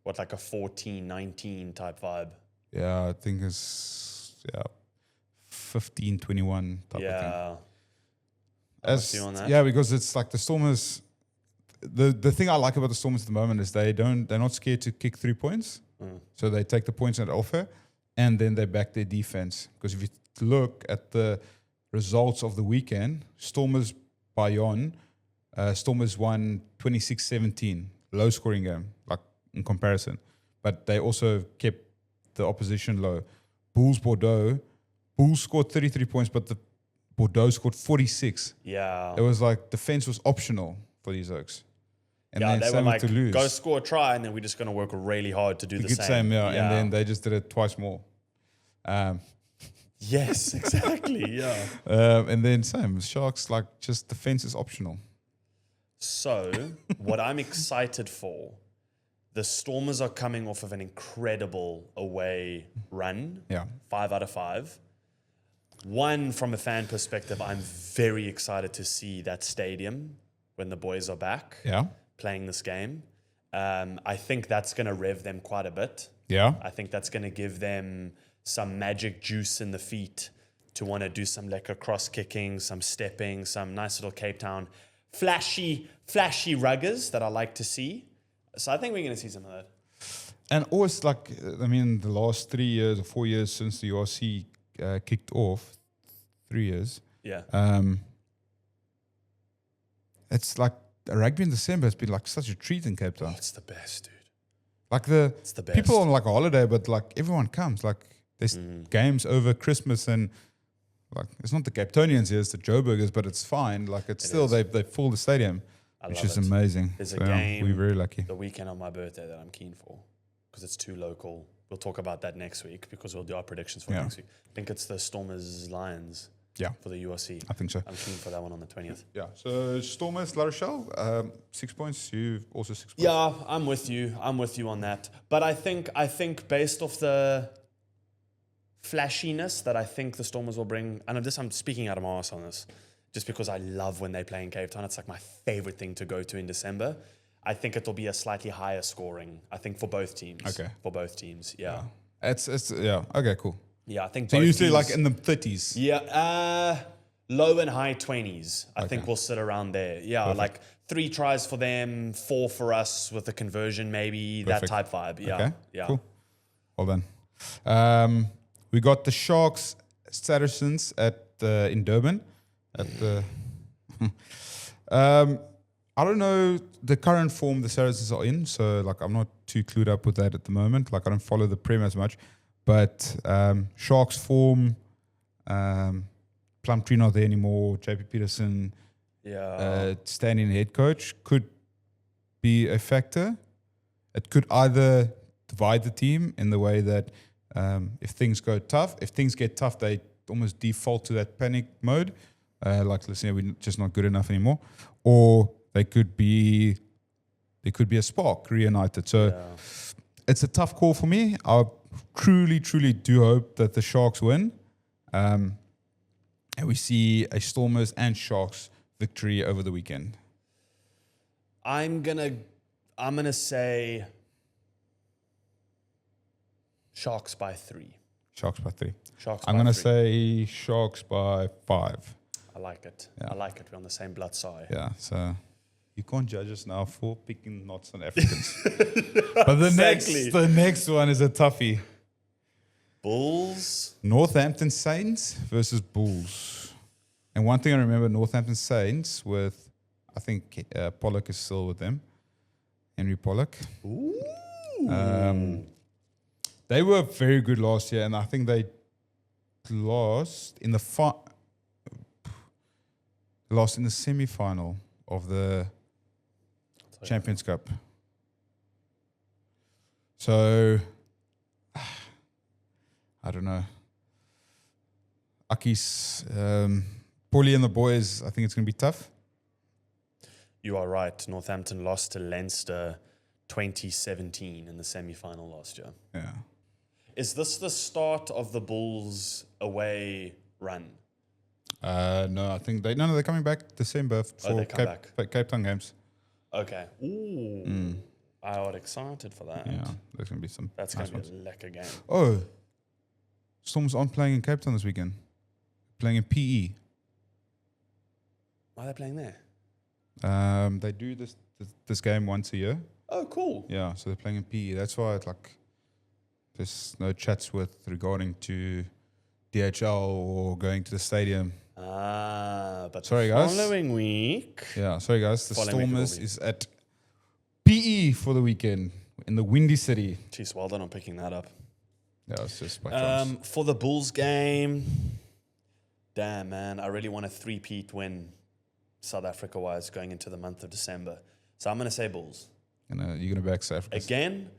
What, like a 14-19 type vibe? Yeah, I think it's 15-21 type of thing. Yeah. I'm with you on that. Yeah, because it's like the Stormers... The thing I like about the Stormers at the moment is they're not scared to kick 3 points. So they take the points at offer and then they back their defense. Because if you look at the results of the weekend, Stormers Bayonne, Stormers won 26-17, low scoring game, like in comparison. But they also kept the opposition low. Bulls scored 33 points, but the Bordeaux scored 46. Yeah. It was like defense was optional for these Oaks. And Yeah, then they were same with like, Toulouse. go score a try, and then we're just going to work really hard to do the same. Yeah. And then they just did it twice more. Yes, exactly, yeah. And then same, Sharks, like just defense is optional. So, what I'm excited for, the Stormers are coming off of an incredible away run. Yeah. 5 out of 5. One, from a fan perspective, I'm very excited to see that stadium when the boys are back playing this game. I think that's going to rev them quite a bit. Yeah. I think that's going to give them some magic juice in the feet to want to do some lekker cross kicking, some stepping, some nice little Cape Town flashy ruggers that I like to see. So I think we're going to see some of that. And always like, I mean, the last 3 years or 4 years since the URC kicked off, 3 years. Yeah. It's like rugby in December has been like such a treat in Cape Town. It's the best, dude. Like It's the best. people on like a holiday, but like everyone comes. Like there's games over Christmas and like it's not the Cape Townians here, it's the Joburgers, but it's fine. Like it's still they fill the stadium, which is amazing. There's So, a game we're very lucky. the weekend on my birthday that I'm keen for because it's too local. We'll talk about that next week because we'll do our predictions for next week. I think it's the Stormers Lions for the URC. I think so. I'm keen for that one on the 20th. Yeah. So Stormers, La Rochelle, 6 points. You also 6 points. Yeah, I'm with you. I'm with you on that. But I think based off the flashiness that I think the Stormers will bring, and I'm speaking out of my arse on this, just because I love when they play in Cape Town. It's like my favorite thing to go to in December. I think it'll be a slightly higher scoring, I think, for both teams. Okay. For both teams, yeah. It's okay, cool. Yeah, I think So both usually teams, like in the 30s. Yeah, low and high 20s. I think we'll sit around there. Yeah, like 3 tries for them, 4 for us with a conversion maybe, that type vibe. Yeah, Okay. yeah. Cool. Well done. We got the Sharks Saracens in Durban. At the I don't know the current form the Saracens are in, so like I'm not too clued up with that at the moment. Like I don't follow the Prem as much, but Sharks form, Plumtree not there anymore. JP Peterson, standing head coach could be a factor. It could either divide the team in the way that if things get tough, they almost default to that panic mode. Like, listen, we're just not good enough anymore. Or there could be a spark reunited. So it's a tough call for me. I truly do hope that the Sharks win. And we see a Stormers and Sharks victory over the weekend. I'm gonna say Sharks by 3. Sharks by 3. I'm going to say Sharks by 5. I like it. Yeah. I like it. We're on the same blood side. Yeah, so you can't judge us now for picking not South Africans. But the next one is a toughie. Bulls. Northampton Saints versus Bulls. And one thing I remember, Northampton Saints with, I think Pollock is still with them. Henry Pollock. Ooh. They were very good last year, and I think they lost in the semi-final of the Champions Cup. So, I don't know. Aki's, Paulie and the boys, I think it's going to be tough. You are right. Northampton lost to Leinster 2017 in the semi-final last year. Yeah. Is this the start of the Bulls away run? No, I think they're coming back December for they come back. Cape Town games. Okay. Ooh. I got excited for that. Yeah, there's going to be some. That's nice going to ones. be a lekker game. Oh, Storms aren't playing in Cape Town this weekend. Playing in PE. Why are they playing there? They do this game once a year. Oh, cool. Yeah, so they're playing in PE. That's why there's no chats regarding to DHL or going to the stadium. But sorry, the guys. following week. Yeah, sorry guys. The Following week Stormers will be. is at PE for the weekend in the Windy City. Jeez, well done on picking that up. Yeah, it's just by chance. For the Bulls game, damn man, I really want a three-peat win, South Africa-wise, going into the month of December. So I'm going to say Bulls. And you're going to back South Africa. Again,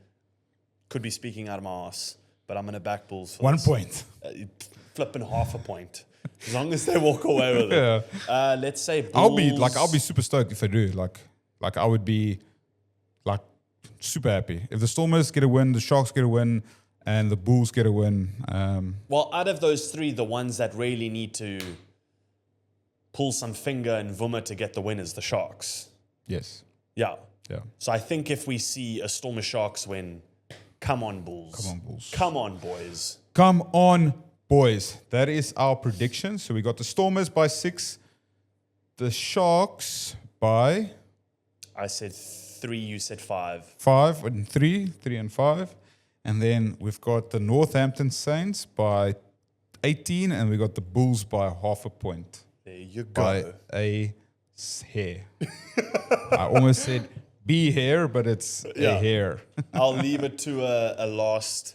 could be speaking out of my ass, but I'm going to back Bulls for 1 this. point. Flipping half a point. As long as they walk away with it. Yeah. Let's say Bulls. I'll be super stoked if they do. Like I would be like super happy. If the Stormers get a win, the Sharks get a win, and the Bulls get a win. Well, out of those three, the ones that really need to pull some finger and vummer to get the win is the Sharks. Yes. Yeah. Yeah. So I think if we see a Stormer Sharks win, come on, Bulls. Come on, Bulls. Come on, boys. Come on, boys. That is our prediction. So we got the Stormers by 6, the Sharks by I said 3, you said 5. 5 and 3 and 5. And then we've got the Northampton Saints by 18, and we got the Bulls by half a point. There you By go. a hair. I almost said B hair, but it's a hair. I'll leave it to a last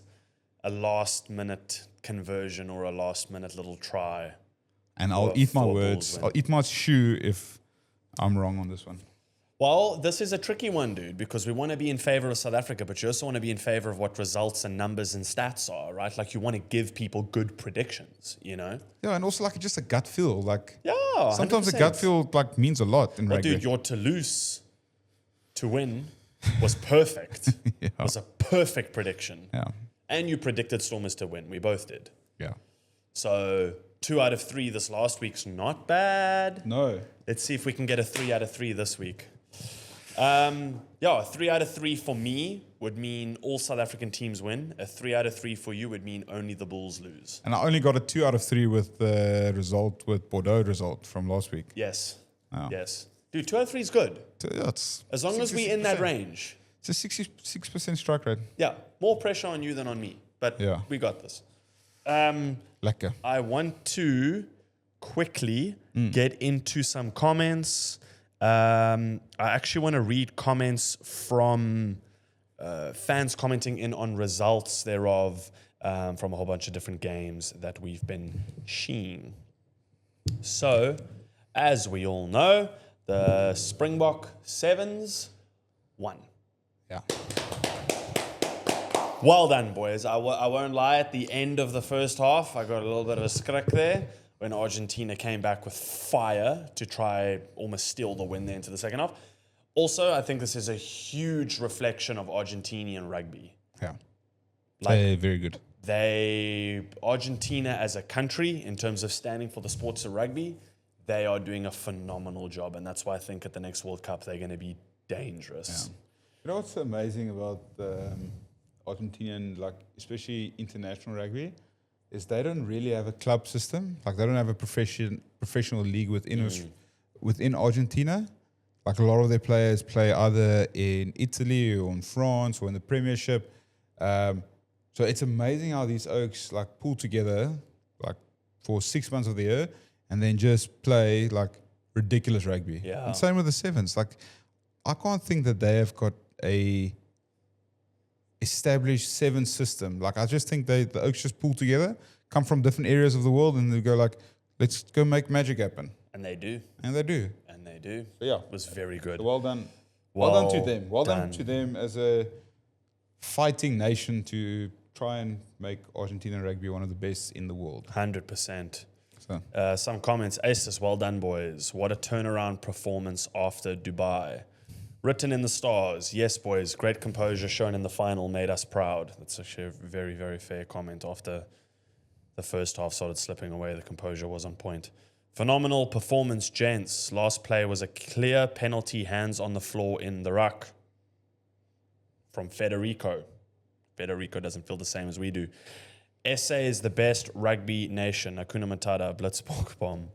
minute conversion or a last minute little try. And I'll For- eat my for words. Bulls win. I'll eat my shoe if I'm wrong on this one. Well, this is a tricky one, dude, because we want to be in favor of South Africa, but you also want to be in favor of what results and numbers and stats are, right? Like you want to give people good predictions, you know? Yeah, and also like just a gut feel. Like Yeah, sometimes a 100%. gut feel like means a lot in But rugby. dude, your Toulouse to win was perfect. Yeah. Was a perfect prediction. Yeah. And you predicted Stormers to win. We both did. Yeah. So 2 out of 3 this last week's not bad. No. Let's see if we can get a 3 out of 3 this week. A 3 out of 3 for me would mean all South African teams win. A 3 out of 3 for you would mean only the Bulls lose. And I only got a 2 out of 3 with the result with Bordeaux result from last week. Yes. Oh. Yes. Dude, 2 out of 3 is good. So, yeah, it's As long as we're in that range. It's a 66% strike rate. Yeah. More pressure on you than on me. But Yeah. we got this. Lekker. I want to quickly get into some comments. I actually want to read comments from fans commenting in on results thereof from a whole bunch of different games that we've been seeing. So, as we all know, the Springbok Sevens won. Yeah. Well done, boys. I won't lie. At the end of the first half, I got a little bit of a skrik there when Argentina came back with fire to try almost steal the win there into the second half. Also, I think this is a huge reflection of Argentinian rugby. Yeah. Like Very good. Argentina as a country, in terms of standing for the sports of rugby, they are doing a phenomenal job. And that's why I think at the next World Cup, they're going to be dangerous. Yeah. You know what's amazing about Argentinian, like especially international rugby, is they don't really have a club system. Like they don't have a professional league within Argentina. Like a lot of their players play either in Italy or in France or in the Premiership. So it's amazing how these Oaks like pull together like for 6 months of the year and then just play like ridiculous rugby. Yeah. And same with the Sevens. Like I can't think that they have got a established seven system. Like I just think the Oaks just pull together, come from different areas of the world, and they go like, let's go make magic happen. And they do. And they do. And they do. So yeah, It was very good. so well done. Well done to them. Well done done. to them as a fighting nation to try and make Argentina rugby one of the best in the world. 100%. So Some comments. Aces, well done, boys. What a turnaround performance after Dubai. Written in the stars. Yes, boys. Great composure shown in the final made us proud. That's actually a very, very fair comment. After the first half started slipping away, the composure was on point. Phenomenal performance, gents. Last play was a clear penalty, hands on the floor in the ruck. From Federico. Federico doesn't feel the same as we do. SA is the best rugby nation. Hakuna Matata, Blitzbok bomb.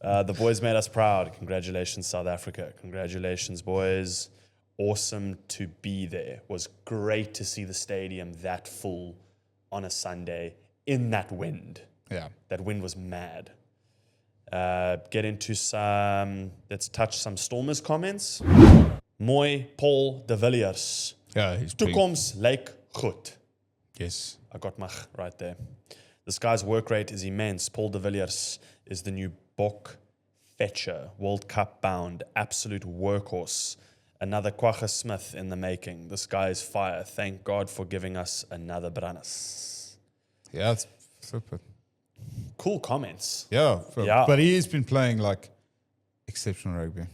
The boys made us proud. Congratulations, South Africa. Congratulations, boys. Awesome to be there. Was great to see the stadium that full on a Sunday in that wind. Yeah. That wind was mad. Get into some, let's touch some Stormers comments. Mooi Paul de Villiers. Yeah, he's Toekoms lyk goed. Yes. I got my right there. This guy's work rate is immense. Paul de Villiers is the new Bok fetcher, World Cup bound, absolute workhorse. Another Kwagga Smith in the making. This guy is fire. Thank God for giving us another Brannis. Yeah, it's super. Cool comments. Yeah, Yeah. But he's been playing like exceptional rugby.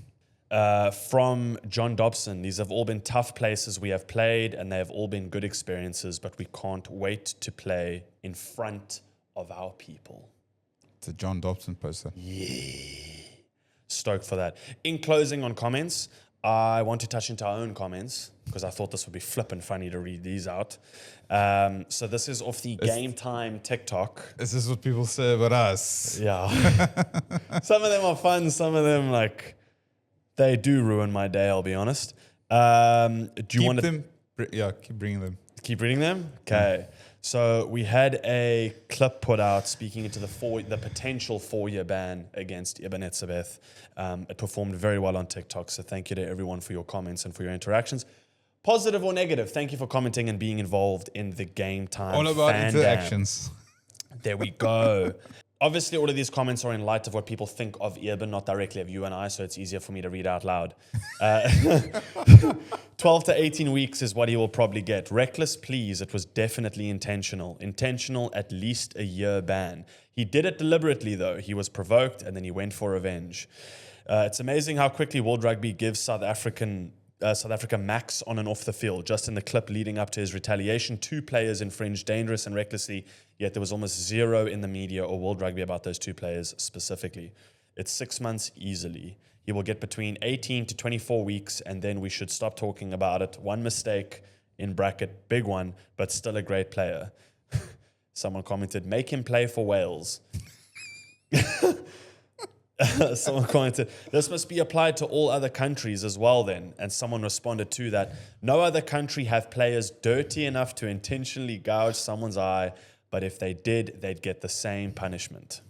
From John Dobson, these have all been tough places we have played, and they have all been good experiences, but we can't wait to play in front of our people. It's a John Dobson poster. Yeah. Stoked for that. In closing on comments, I want to touch into our own comments because I thought this would be flippin' funny to read these out. So this is off the GameTime TikTok. Is this what people say about us? Yeah. Some of them are fun. Some of them, like, they do ruin my day, I'll be honest. Do you want to... Yeah, keep bringing them. Keep reading them? Okay. So we had a clip put out speaking into the potential 4-year ban against Eben Etzebeth. It performed very well on TikTok, so thank you to everyone for your comments and for your interactions. Positive or negative, thank you for commenting and being involved in the GameTime All about fandom. interactions. There we go. Obviously, all of these comments are in light of what people think of Eben, not directly of you and I, so it's easier for me to read out loud. 12 to 18 weeks is what he will probably get. Reckless, please. It was definitely intentional. Intentional, at least a year ban. He did it deliberately, though. He was provoked, and then he went for revenge. It's amazing how quickly World Rugby gives South Africa max on and off the field. Just in the clip leading up to his retaliation, 2 players infringed dangerous and recklessly, yet there was almost zero in the media or World Rugby about those 2 players specifically. It's 6 months easily. He will get between 18 to 24 weeks, and then we should stop talking about it. One mistake, in bracket, big one, but still a great player. Someone commented, make him play for Wales. Someone commented, this must be applied to all other countries as well then. And someone responded to that, no other country have players dirty enough to intentionally gouge someone's eye, but if they did, they'd get the same punishment.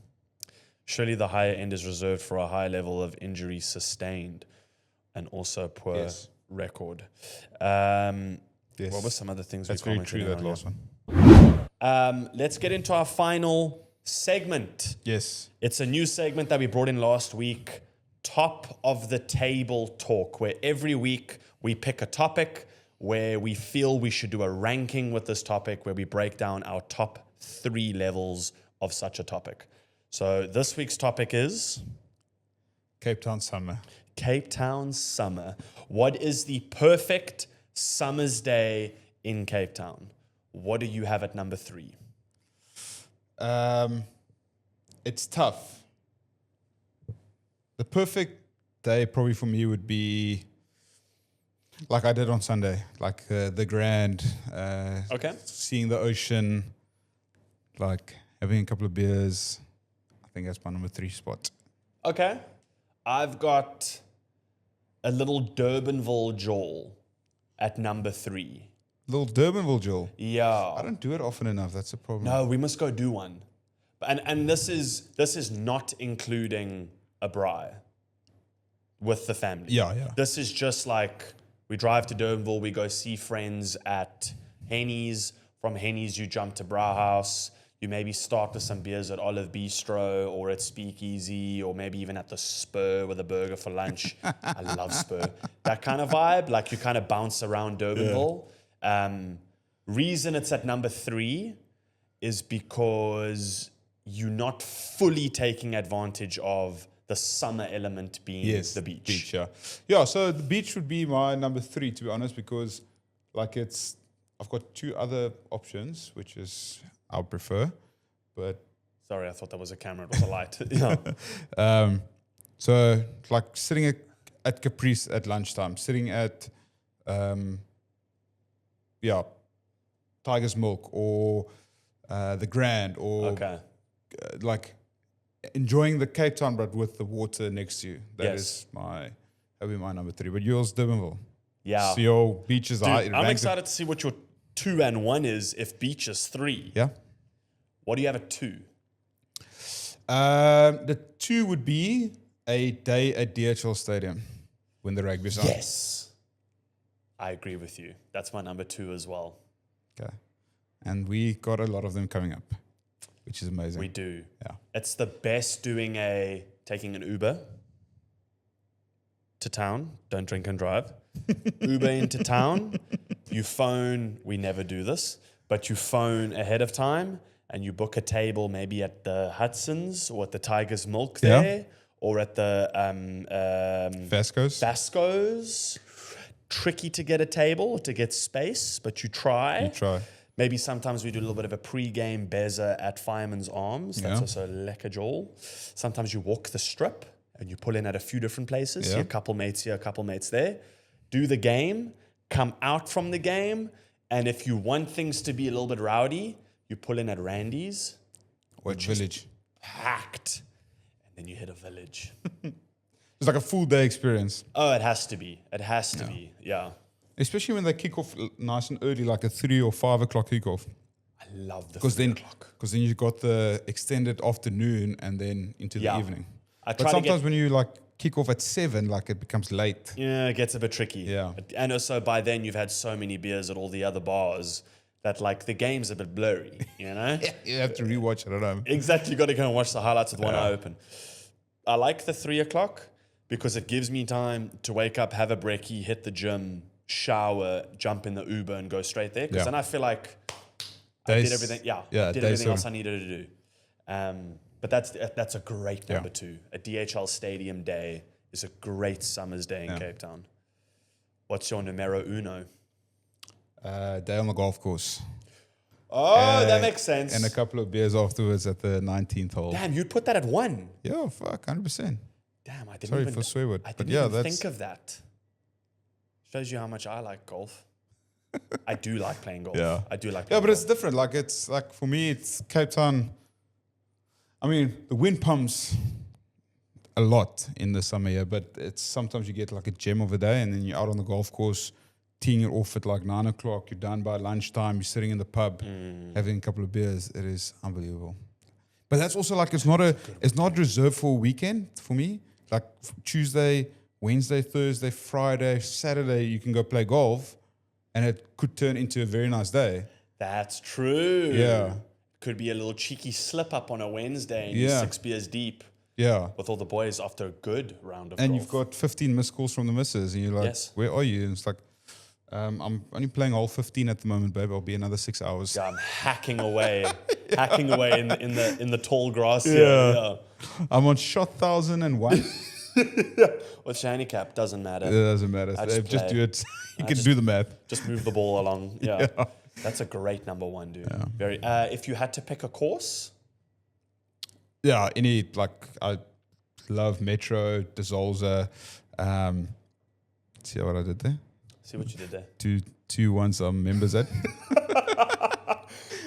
Surely the higher end is reserved for a high level of injury sustained and also poor record. What were some other things That's we very commented true, on? that last one. Let's get into our final segment. Yes. It's a new segment that we brought in last week, Top of the Table Talk, where every week we pick a topic where we feel we should do a ranking with this topic, where we break down our top 3 levels of such a topic. So this week's topic is Cape Town summer. Cape Town summer. What is the perfect summer's day in Cape Town? What do you have at number 3? It's tough. The perfect day probably for me would be like I did on Sunday, like the Grand, seeing the ocean, like having a couple of beers. I think that's my number 3 spot. Okay. I've got a little Durbanville Joel at number 3. Little Durbanville, Joel. Yeah. I don't do it often enough. That's a problem. No, we must go do one. And this is not including a braai with the family. Yeah. This is just like we drive to Durbanville, we go see friends at Henny's. From Henny's, you jump to Brauhaus. You maybe start with some beers at Olive Bistro or at Speakeasy or maybe even at the Spur with a burger for lunch. I love Spur. That kind of vibe, like you kind of bounce around Durbanville. Reason it's at number 3 is because you're not fully taking advantage of the summer element being Yes, the beach. Yeah, so the beach would be my number 3, to be honest, because like I've got 2 other options, which is I would prefer, but Sorry, I thought that was a camera. It was a light. Yeah. So like sitting at Caprice at lunchtime, sitting at Tiger's Milk or the Grand, or Okay. like enjoying the Cape Town, but with the water next to you. That'd be my number 3. But yours, Durbanville. Yeah. So your beaches Dude, are. I'm excited to see what your 2 and 1 is if beach is 3. Yeah. What do you have at 2? The 2 would be a day at DHL Stadium when the rugby's on. Yes. I agree with you. That's my number 2 as well. Okay. And we got a lot of them coming up, which is amazing. We do. Yeah. It's the best taking an Uber to town. Don't drink and drive. Uber into town. You phone. We never do this, but you phone ahead of time and you book a table maybe at the Hudson's or at the Tiger's Milk there, or at the Vasco's. Tricky to get a table, to get space, but you try. Maybe sometimes we do a little bit of a pre-game beza at Fireman's Arms. That's also lekker jol. Sometimes you walk the strip and you pull in at a few different places. See a couple mates here, a couple mates there. Do the game, come out from the game, and if you want things to be a little bit rowdy, you pull in at Randy's. Or at Village. Packed. And then you hit a Village. It's like a full day experience. Oh, it has to be. It has to be, yeah. Especially when they kick off nice and early, like a 3 or 5 o'clock kickoff. I love the 3 o'clock. Because then you got the extended afternoon and then into the evening. I But sometimes when you like kick off at 7, like it becomes late. Yeah, it gets a bit tricky. Yeah. And also by then you've had so many beers at all the other bars that like the game's a bit blurry, you know? You have to rewatch it at home. Exactly, you got to go and watch the highlights with one eye open. I like the 3 o'clock because it gives me time to wake up, have a brekkie, hit the gym, shower, jump in the Uber and go straight there. Because then I feel like I did everything. I did everything else I needed to do. But that's a great number 2. A DHL Stadium day is a great summer's day in Cape Town. What's your numero uno? Day on the golf course. Oh, that makes sense. And a couple of beers afterwards at the 19th hole. Damn, you'd put that at 1. Yeah, fuck, 100%. Damn, I didn't Sorry even for Swearwood. I But didn't even think of that. Shows you how much I like golf. I do like playing golf. Yeah. I do like playing Yeah, but golf. it's different. Like it's like for me, it's Cape Town. I mean, the wind pumps a lot in the summer here, but it's sometimes you get like a gem of a day, and then you're out on the golf course, teeing it off at like 9 o'clock. You're done by lunchtime. You're sitting in the pub, having a couple of beers. It is unbelievable. But that's also like it's not reserved for a weekend for me. Like Tuesday, Wednesday, Thursday, Friday, Saturday, you can go play golf, and it could turn into a very nice day. That's true. Yeah. Could be a little cheeky slip up on a Wednesday and you're 6 beers deep Yeah. with all the boys after a good round of And golf. you've got 15 missed calls from the missus, and you're like, where are you? And it's like, I'm only playing hole 15 at the moment, babe. I'll be another 6 hours. Yeah, I'm hacking away, in the tall grass. Yeah. I'm on shot 1001. What's your handicap? Doesn't matter. It doesn't matter. Just do it. You can do the math. Just move the ball along. Yeah. That's a great number 1, dude. Yeah. Very. If you had to pick a course, Yeah, I love Metro, De Zolza. See what I did there? see what you did there. Two ones I'm members at.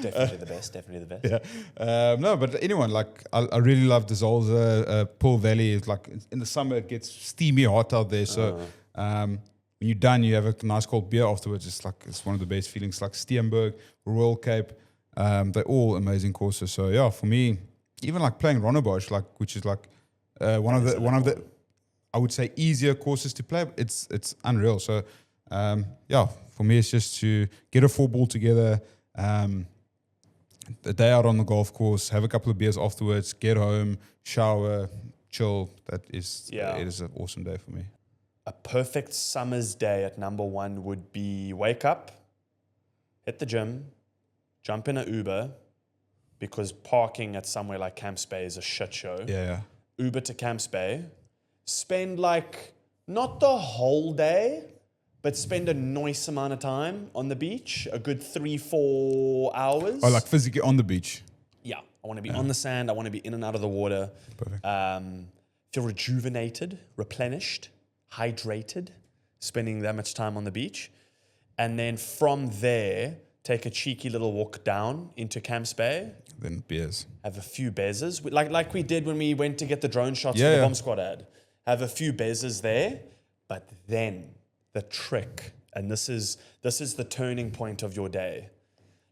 Definitely the best. Definitely the best. Yeah. No, but anyone, like, I really love De Zolza. Pearl Valley is like, in the summer, it gets steamy hot out there. So when you're done, you have a nice cold beer afterwards. It's one of the best feelings. Like Steenberg, Royal Cape, they're all amazing courses. So yeah, for me, even like playing Ronnebosch, like, which is like one of the I would say easier courses to play. It's unreal. So yeah, for me, it's just to get a 4-ball together, a day out on the golf course, have a couple of beers afterwards, get home, shower, chill. It is an awesome day for me. A perfect summer's day at number 1 would be wake up, hit the gym, jump in an Uber, because parking at somewhere like Camps Bay is a shit show. Yeah. Uber to Camps Bay, spend like, not the whole day, but spend a nice amount of time on the beach, a good 3-4 hours. Oh, like physically on the beach. Yeah, I want to be on the sand. I want to be in and out of the water. Perfect. Feel rejuvenated, replenished, hydrated, spending that much time on the beach. And then from there, take a cheeky little walk down into Camps Bay. Then beers. Have a few bezzes, like we did when we went to get the drone shots for the Bomb Squad ad. Have a few bezzes there, but then the trick, and this is the turning point of your day.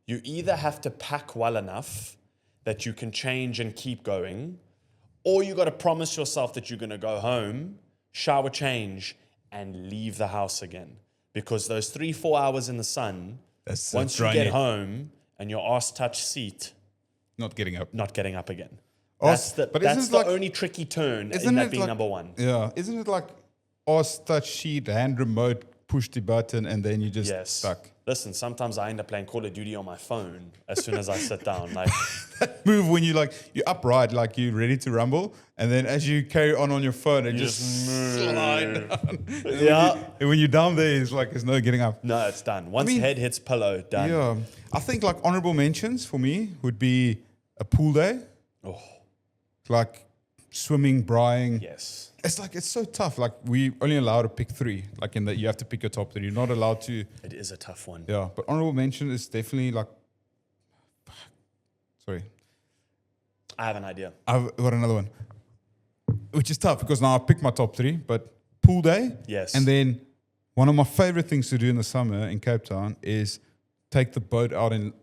You either have to pack well enough that you can change and keep going, or you got to promise yourself that you're going to go home, shower, change, and leave the house again. Because those 3-4 hours in the sun, once you get home and your ass touch seat, not getting up again. But That's the only tricky turn in that being like, number one. Yeah. Isn't it like ass touch sheet, hand remote, push the button, and then you just stuck? Listen, sometimes I end up playing Call of Duty on my phone as soon as I sit down. Like that move when you're upright, like you're ready to rumble, and then as you carry on your phone, it just slide down. And when you're down there, it's like there's no getting up. No, it's done. Once head hits pillow, done. Yeah. I think like honorable mentions for me would be a pool day. Oh. Like swimming, braaiing. Yes. It's so tough. Like we only allowed to pick 3. Like in that you have to pick your top 3. You're not allowed to. It is a tough one. Yeah, but honorable mention is definitely like. Sorry. I have an idea. I've got another one, which is tough because now I picked my top 3. But pool day. Yes. And then one of my favorite things to do in the summer in Cape Town is take the boat out in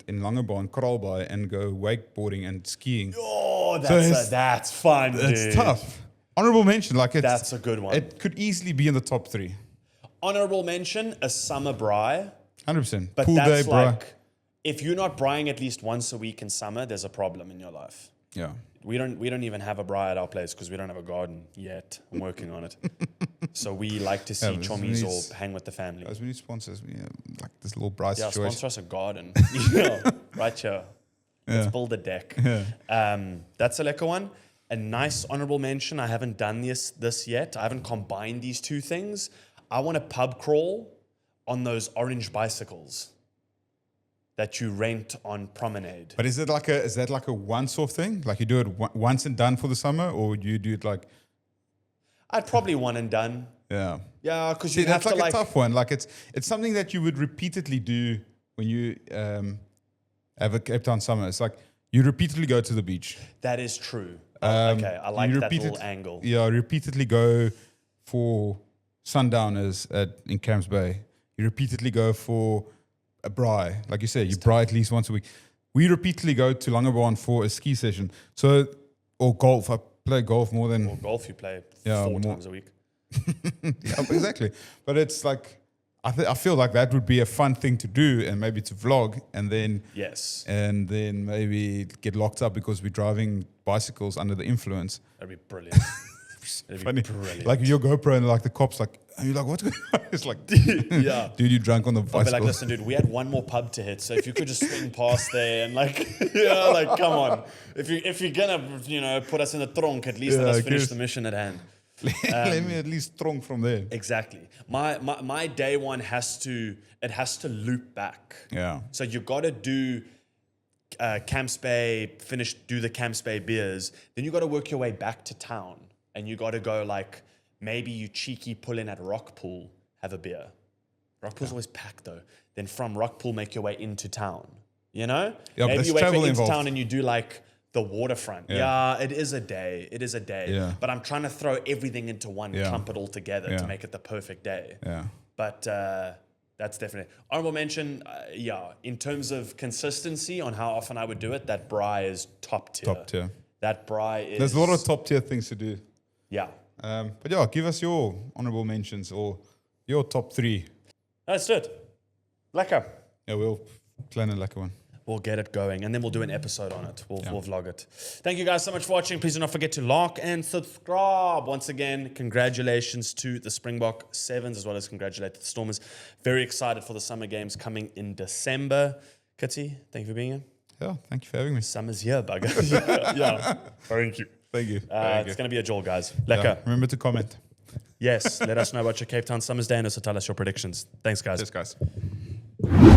Langebaan, Kraalbaai, and go wakeboarding and skiing. Oh, that's fun, dude. It's tough. Honorable mention, that's a good one. It could easily be in the top 3. Honorable mention, a summer braai. 100%. But Pool that's day, braai. like, if you're not braaiing at least once a week in summer, there's a problem in your life. Yeah. We don't even have a braai at our place because we don't have a garden yet. I'm working on it. So we like to see chommies or hang with the family. Guys, we need sponsors. Like this little braai situation. Sponsor us a garden. Right here. Let's build a deck. Yeah. That's a lekker one. A nice honorable mention. I haven't done this yet. I haven't combined these two things. I want to pub crawl on those orange bicycles that you rent on Promenade. But is that like a once-off thing? Like you do it once and done for the summer, or you do it like? I'd probably one and done. Yeah. Yeah, because you have that's to like a tough one. Like it's something that you would repeatedly do when you have a Cape Town summer. It's like you repeatedly go to the beach. That is true. Okay, I like that little angle. Yeah, repeatedly go for sundowners in Camps Bay. You repeatedly go for a braai. Like you said, you braai at least once a week. We repeatedly go to Langebaan for a ski session. Or golf. I play golf more than... Or golf you play 4 times a week. Yeah, exactly. But it's like... I feel like that would be a fun thing to do and maybe to vlog and then... Yes. And then maybe get locked up because we're driving bicycles under the influence. That'd be brilliant. Funny. Like your GoPro and like the cops like, and you're like, what's going on? It's like, yeah, dude, you drunk on the bicycle. I'll be like, listen, dude, we had one more pub to hit, so if you could just swing past there and like, like, come on, if you're gonna, put us in the trunk, at least let us finish the mission at hand. Let me at least trunk from there. Exactly. My day one has to loop back. Yeah. So you got to do Camps Bay, do the Camps Bay beers, then you got to work your way back to town. And you got to go like, maybe you cheeky pull in at Rockpool, have a beer. Rockpool's always packed though. Then from Rockpool, make your way into town. Yeah, maybe you wait for into town and you do like the waterfront. Yeah, it is a day. Yeah. But I'm trying to throw everything into one, clump it all together to make it the perfect day. Yeah. But that's definitely honorable mention. In terms of consistency on how often I would do it, that braai is top tier. Top tier. That braai is. There's a lot of top tier things to do. Yeah. But yeah, give us your honorable mentions or your top 3. Let's do it. Lekker. Yeah, we'll plan a lekker one. We'll get it going, and then we'll do an episode on it. We'll vlog it. Thank you guys so much for watching. Please do not forget to like and subscribe. Once again, congratulations to the Springbok Sevens, as well as congratulate the Stormers. Very excited for the Summer Games coming in December. Kitty, thank you for being here. Yeah, thank you for having me. Summer's here, bugger. Yeah. Thank you. Thank you. It's going to be a jewel, guys. Lekker. Remember to comment. Yes, let us know about your Cape Town Summer's Day and also tell us your predictions. Thanks, guys. Cheers, guys.